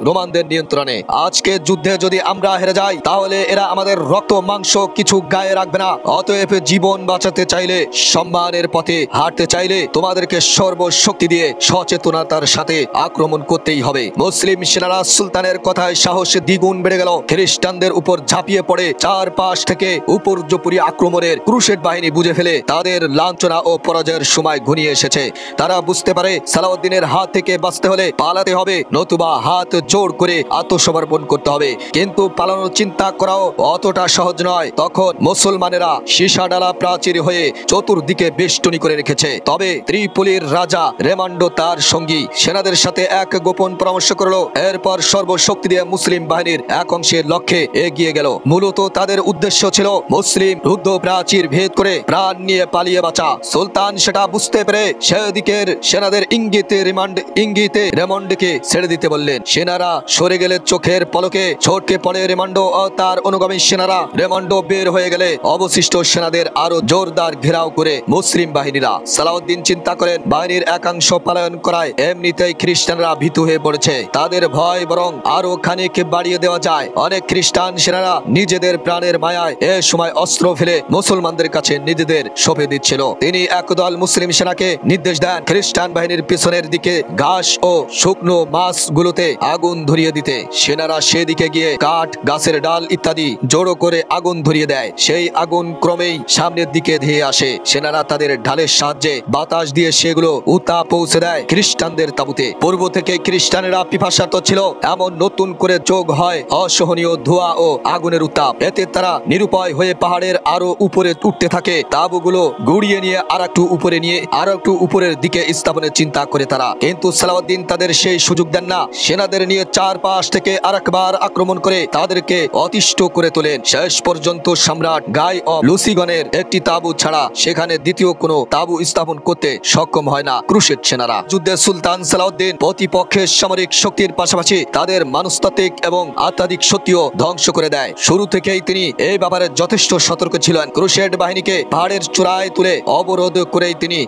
রোমানদের নিয়ন্ত্রণে। আজকে যুদ্ধে যদি আমরা হেরে যাই তাহলে এরা আমাদের রক্ত মাংস কিছু গায়ে রাখবে না। অতএব জীবন বাঁচাতে চাইলে, সম্মানের পথে হাঁটতে চাইলে তোমাদেরকে সর্বশক্তি দিয়ে সচেতনতার সাথে আক্রমণ করতেই হবে। মুসলিম সেনারা সুলতানের কথায় সাহস দ্বিগুণ বেড়ে গেল। খ্রিস্টানদের উপর ঝাঁপিয়ে পড়ে চারপাশ থেকে উপর্যুপরি আক্রমণের ক্রুসেড বাহিনী বুঝে ফেলে তাদের লাঞ্ছনা ও পরাজয়ের সময় ঘনিয়ে এসেছে। তারা বুঝতে পারে সালাউদ্দিনের হাত থেকে বাঁচতে হলে পালাতে হবে, নতুবা হাত জোড় করে আত্মসমর্পণ করতে হবে। কিন্তু পালানোর চিন্তা করাও অতটা সহজ নয়। তখন মুসলমানেরা সীসাডালা প্রাচীর হয়ে চতুর্দিকে বেষ্টনী করে রেখেছে। তবে ত্রিপোলির রাজা রেমান্ডো তার সঙ্গী সেনাদের সাথে এক গোপন পরামর্শ করলো। এরপর সর্বশক্তি দিয়ে মুসলিম বাহিনীর এক অংশের লক্ষ্যে এগিয়ে গেল। মূলত তাদের উদ্দেশ্য ছিল মুসলিম রুদ্ধ প্রাচীর ভেদ করে প্রাণ নিয়ে পালিয়ে বাঁচা। সুলতান সেটা বুঝতে পেরে সেদিকের সেনাদের ইঙ্গিতে রেমন্ডকে ছেড়ে দিতে বললেন। সেনারা সরে গেলে চোখের পলকে ছটকে পড়ে রেমান্ডো ও তার অনুগামী সেনারা। রেমান্ডো বের হয়ে গেলে অবশিষ্ট সেনাদের আরো জোরদার ঘেরাও করে মুসলিম বাহিনীরা। সালাউদ্দিন চিন্তা করেন বাহিনীর একাংশ পলায়ন করায় এমনিতেই খ্রিস্টানরা ভীতু হয়ে পড়েছে, তাদের ভয় বরং আরো খানিক বাড়িয়ে দেওয়া যায়। অনেক খ্রিস্টান সেনারা নিজেদের প্রাণের মায়ায় এ সময় অস্ত্র ফেলে মুসলমানদের কাছে নিজেদের সঁপে দিচ্ছিল। তিনি একদল মুসলিম সেনাকে নির্দেশ দেন খ্রিস্টান বাহিনীর পিছনের দিকে ঘাস ও শুকনো মাছগুলোতে আগুন ধরিয়ে দিতে। সেনারা সেদিকে গিয়ে কাঠ, গাছের ডাল ইত্যাদি জড়ো করে আগুন ধরিয়ে দেয়। সেই আগুন ক্রমেই সামনের দিকে ধেয়ে আসে। সেনারা তাদের ঢালের সাহায্যে বাতাস দিয়ে সেগুলো উত্তাপ পৌঁছে দেয় খ্রিস্টানদের তাঁবুতে। পূর্ব থেকে খ্রিস্টানেরা পিপাসার্ত ছিল, এমন নতুন করে যোগ হয় অসহনীয় ধোঁয়া ও আগুনের উত্তাপ। এতে তারা নিরুপায় হয়ে পাহাড়ের আরো উপরে উঠতে থাকে। তাঁবুগুলো গুড়িয়ে নিয়ে আর একটু উপরের দিকে স্থাপনের চিন্তা করে তারা। কিন্তু সালাউদ্দিন তাদের সেই সুযোগ দেন না। সেনাদের নিয়ে চারপাশ থেকে আরেকবার আক্রমণ করে তাদেরকে অতিষ্ঠ করে তোলেন। শেষ পর্যন্ত সম্রাট গাই অফ লুসিগনের একটি তাঁবু ছাড়া সেখানে দ্বিতীয় কোনো তাঁবু স্থাপন করতে সক্ষম হয় না ক্রুসেড সেনারা। যুদ্ধে সুলতান সালাউদ্দিন প্রতিপক্ষের সামরিক শক্তির পাশাপাশি তাদের মনস্তাত্ত্বিক এবং আধ্যাত্মিক শক্তিও ধ্বংস করে দেয়। শুরু থেকেই তিনি এই ব্যাপারে যথেষ্ট সতর্ক ছিলেন। ক্রুসেড বাহিনীকে পাহাড়ের চূড়ায় তুলে অবরোধ করেই তিনি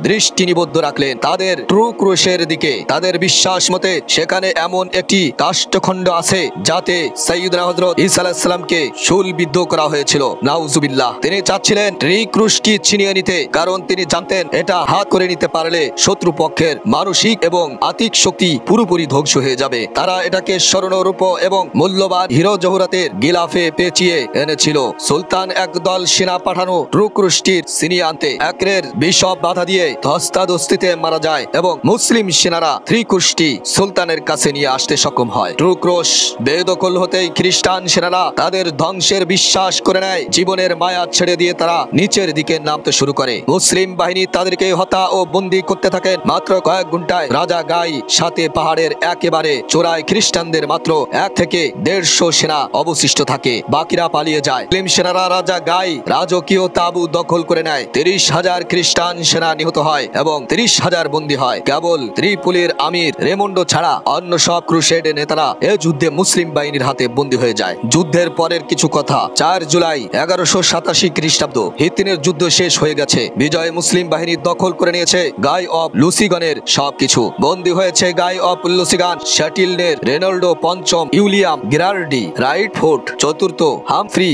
দৃষ্টি নিবদ্ধ রাখলেন তাদের ট্রু ক্রুশের দিকে। তাদের বিশ্বাস মতে সেখানে এমন একটি কাষ্ঠখণ্ড আছে যাতে সাইয়্যিদনা হযরত ঈসা আলাইহিস সালামকে শূলবিদ্ধ করা হয়েছিল। নাউজুবিল্লাহ। তিনি চাচ্ছিলেন ক্রুশটি ছিনিয়ে নিতে, কারণ তিনি জানতেন এটা হাত করে নিতে পারলে শত্রুপক্ষের মানসিক এবং আত্মিক শক্তি পুরোপুরি ধ্বংস হয়ে যাবে। তারা এটাকে স্বর্ণরূপ এবং মূল্যবান হিরো জহরাতের গিলাফে পেঁচিয়ে এনেছিল। সুলতান একদল সেনা পাঠানো ট্রু ক্রুশটির ছিনিয়ে আনতে একরের বিষব বাধা দিয়ে ধস্তাধস্তিতে মারা যায় এবং মুসলিম সেনারা ত্রিকুশটি সুলতানের কাছে নিয়ে আসতে সক্ষম হয়। ট্রু ক্রুশ বেদখল হতেই খ্রিস্টান সেনারা তাদের ধ্বংসের বিশ্বাস করে নেয়। জীবনের মায়া ছেড়ে দিয়ে তারা নিচের দিকে নামতে শুরু করে। মুসলিম বাহিনী তাদেরকে হত্যা ও বন্দী করতে থাকেন। মাত্র কয়েক ঘন্টায় রাজা গাই সাথে পাহাড়ের একেবারে চূড়ায় খ্রিস্টানদের মাত্র 1 থেকে 150 সেনা অবশিষ্ট থাকে। বাকিরা পালিয়ে যায়। মুসলিম সেনারা রাজা গাই রাজকীয় তাবু দখল করে নেয়। 30,000 খ্রিস্টান সেনা নিহত হয় এবং 30,000 বন্দী হয়। কেবল ত্রিপুলির আমির রেমন্ডো ছাড়া অন্য সব ক্রুসেড নেতারা এ যুদ্ধে মুসলিম বাহিনীর হাতে বন্দী হয়ে যায়। যুদ্ধের পরের কিছু কথা। 4 জুলাই 1187 খ্রিস্টাব্দ। হিত্তিনের যুদ্ধ শেষ হয়ে গেছে। বিজয় মুসলিম বাহিনী দখল করে নিয়েছে গাই অফ লুসিগনের সবকিছু। বন্দী হয়েছে গাই অফ লুসিগান, শ্যাটিলনের, রেনল্ডো পঞ্চম, উইলিয়াম গিরার্ডি, রাইটফোর্ড চতুর্থ, হামফ্রি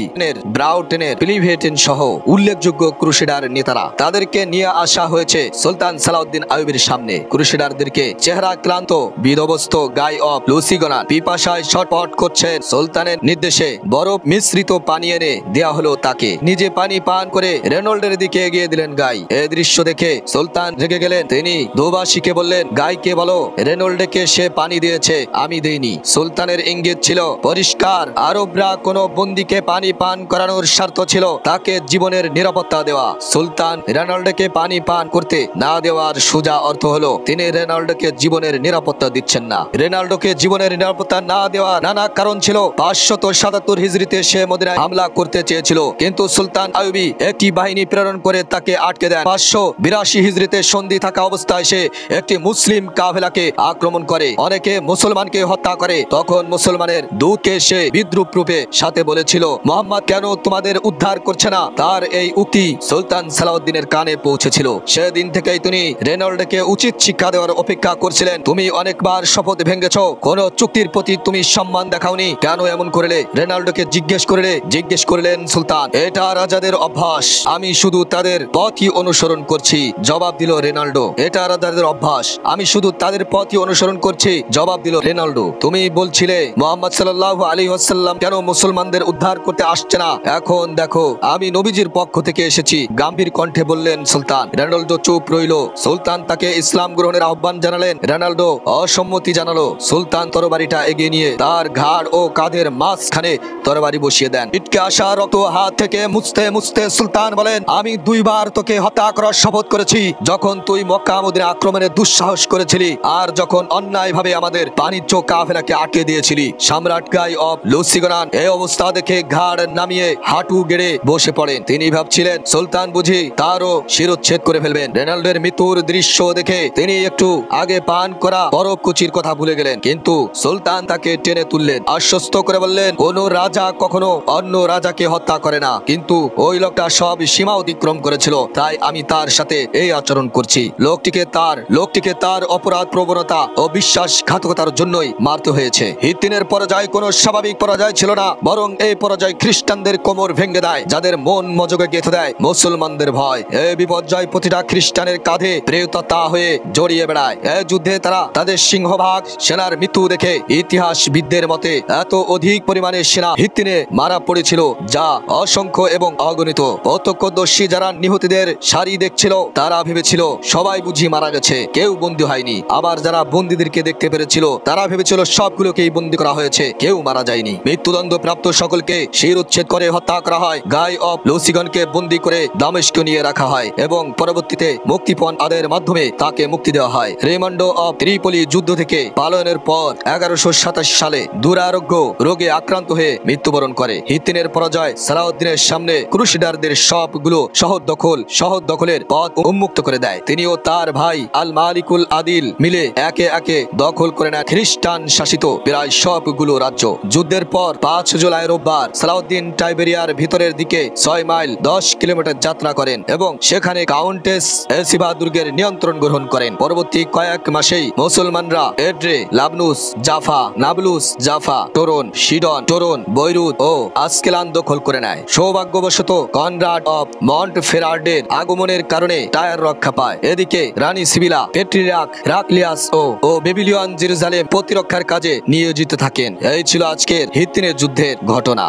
ব্রাউটেনের, পিলিভেটেন সহ উল্লেখযোগ্য ক্রুসেডার নেতারা। তাদেরকে নিয়ে আসা হয়েছে সুলতান সালাউদ্দিন আইয়ুবের সামনে। ক্রুসেডারদেরকে চেহারা ক্লান্ত বিধ্বস্ত গাই অফ লুসিগনার পিপাসায় ছটফট করছেন। সুলতানের নির্দেশে বরফ মিশ্রিত পানি এনে দেয়া হলো তাকে। নিজে পানি পান করে রেনল্ডের দিকে এগিয়ে দিলেন গাই। এই দৃশ্য দেখে সুলতান রেগে গেলেন। তিনি দোবাসীকে বললেন, গাইকে বলো রেনল্ডকে সে পানি দিয়েছে, আমি দেইনি। সুলতানের ইঙ্গিত ছিল পরিষ্কার, আরবরা কোনো বন্দীকে পানি পান করানোর স্বার্থ ছিল তাকে জীবনের নিরাপত্তা দেওয়া। সুলতান রেনল্ডকে পানি পান করতে না দেওয়ার সোজা অর্থ হলো তিনি রেনল্ডকে জীবনের নিরাপত্তা দিচ্ছেন না। রেনাল্ডোকে জীবনের নিরাপত্তা না দেওয়ার নানা কারণ ছিল। 577 হিজরিতে সে মদিনায় হামলা করতে চেয়েছিল, কিন্তু সুলতান আইয়ুবী একটি বাহিনী প্রেরণ করে তাকে আটকে দেন। 582 হিজরিতে সন্ধি থাকা অবস্থায় সে একটি মুসলিম কাফেলাকে আক্রমণ করে, অনেকে মুসলমানকে হত্যা করে। তখন মুসলমানের দূতকে সে বিদ্রুপ রূপে সাথে বলেছিল, মোহাম্মদ কেন তোমাদের উদ্ধার করছে না? তার এই উক্তি সুলতান সালাউদ্দিনের কানে পৌঁছেছিল। সেদিন থেকেই তিনি রেনল্ডকে উচিত শিক্ষা দেওয়ার অপেক্ষা করছিলেন। তুমি অনেকবার শপথ ভেঙেছ, কোন চুক্তির প্রতি তুমি সম্মান দেখাওনি, কেন এমন করলে? রেনাল্ডোকে জিজ্ঞেস করলেন সুলতান। এটা রাজাদের অভ্যাস, আমি শুধু তাদের পথই অনুসরণ করছি, জবাব দিল রেনাল্ডো। এটা রাজাদের অভ্যাস, আমি শুধু তাদের পথই অনুসরণ করছি, জবাব দিল রেনাল্ডো। তুমি বলছিলে মুহাম্মদ সাল্লাল্লাহু আলাইহি ওয়াসাল্লাম কেন মুসলমানদের উদ্ধার করতে আসছে না, এখন দেখো আমি নবীজির পক্ষ থেকে এসেছি, গম্ভীর কণ্ঠে বললেন সুলতান। রেনাল্ডো চুপ রইল। সুলতান তাকে ইসলাম গ্রহণের আহ্বান জানালেন। রেনাল্ডো অসম্মতি জানালো। সুলতান তরবারিটা এগিয়ে নিয়ে তার ঘাড় ও কাঁধের মাঝখানে তরবারি বসিয়ে দেন। ইটকে আসা রক্ত হাত থেকে মুছতে মুছতে সুলতান বলেন, আমি 2 বার তোকে হত্যা করার শপথ করেছি, যখন তুই মক্কা মদিনা আক্রমণের দুঃসাহস করেছিলি আর যখন অন্যায়ভাবে আমাদের বাণিজ্য কাফেলাকে আটকে দিয়েছিলি। সম্রাট গাই অফ লুসিগনান এই অবস্থা দেখে ঘাড় নামিয়ে হাঁটু গেড়ে বসে পড়েন। তিনি ভাবছিলেন সুলতান বুঝি তারও শিরোচ্ছেদ করে ফেলবেন। রেনাল্ডোর মৃত্যুর দৃশ্য দেখে তিনি একটু আগে পান করা বরফ কুচির কথা ভুলে গেলেন, কিন্তু সুলতান তাকে টেনে তুললেন, আশ্বস্ত করে বললেন, কোন রাজা কখনো অন্য রাজাকে হত্যা করে না, কিন্তু ওই লোকটা সব সীমা অতিক্রম করেছিল, তাই আমি তার সাথে এই আচরণ করছি। লোকটিকে তার অপরাধ প্রবণতা ও বিশ্বাসঘাতকতার জন্যই মারতে হয়েছে। হিত্তিনের পরাজয় কোনো স্বাভাবিক পরাজয় ছিল না, বরং এই পরাজয় খ্রিস্টানদের কোমর ভেঙে দেয়, যাদের মন মজকে গেঁথে দেয় মুসলমানদের ভয়। এই বিপর্যয় প্রতিটা খ্রিস্টানের কাঁধে প্রেয়তা হয়ে জড়িয়ে বেড়ায়। এই যুদ্ধে তারা তাদের সিংহভাগ সেনার মৃত্যু দেখে ইতিহাসবিদদের মতে এত অধিক পরিমাণে সেনা হিত্তিনে মারা পড়েছিল যা অসংখ্য এবং অগণিত। প্রত্যক্ষদর্শী যারা নিহতদের সারি দেখছিল তারা ভেবেছিল সবাই বুঝি মারা গেছে, কেউ বন্দী হয়নি। আবার যারা বন্দীদেরকে দেখতে পেরেছিল তারা ভেবেছিল সবগুলোকেই বন্দী করা হয়েছে, কেউ মারা যায়নি। মৃত্যুদণ্ড প্রাপ্ত সকলকে শিরোচ্ছেদ করে হত্যা করা হয়। গাই অফ লুসিগনকে বন্দী করে দামেস্ক নিয়ে রাখা হয় এবং পরবর্তীতে মুক্তিপণ আদায়ের মাধ্যমে তাকে মুক্তি দেওয়া হয়। রেমন্ডো অফ ত্রিপলি যুদ্ধ থেকে পালায়নের পর 1187 সালে দুরারোগ্য রোগে আক্রান্ত হয়ে মৃত্যুবরণ করে। হিত্তিনের পরাজয় সালাউদ্দিনের সামনে ক্রুসেডারদের সবগুলো শহর দখলের পথ উন্মুক্ত করে দেয়। তিনিও তার ভাই আল মালিকুল আদিল মিলে একে একে দখল করে নেয় খ্রিস্টান শাসিত প্রায় সবগুলো রাজ্য। যুদ্ধের পর 5 জুলাই রোববার সালাউদ্দিন টাইবেরিয়ার ভিতরের দিকে 6 মাইল 10 কিলোমিটার যাত্রা করেন এবং সেখানে কাউন্টেস এলসিবা দুর্গের নিয়ন্ত্রণ গ্রহণ করেন। পরবর্তী কয়েক মাসেই মুসলমানরা এড্রে, লাবনুস, জাফা, নাবলুস, জাফা, টোরন, সিডন, বৈরুত ও আসকেলান দখল করে নেয়। সৌভাগ্যবশত কনরাড অফ মন্টফেরার্ডের আগমনের কারণে টায়ার রক্ষা পায়। এদিকে রানী সিবিলা, পেট্রিয়ার্ক হেরাক্লিয়াস ও বেবিলিয়ন জেরুজালেম প্রতিরক্ষার কাজে নিয়োজিত থাকেন। এই ছিল আজকের হিত্তিনের যুদ্ধের ঘটনা।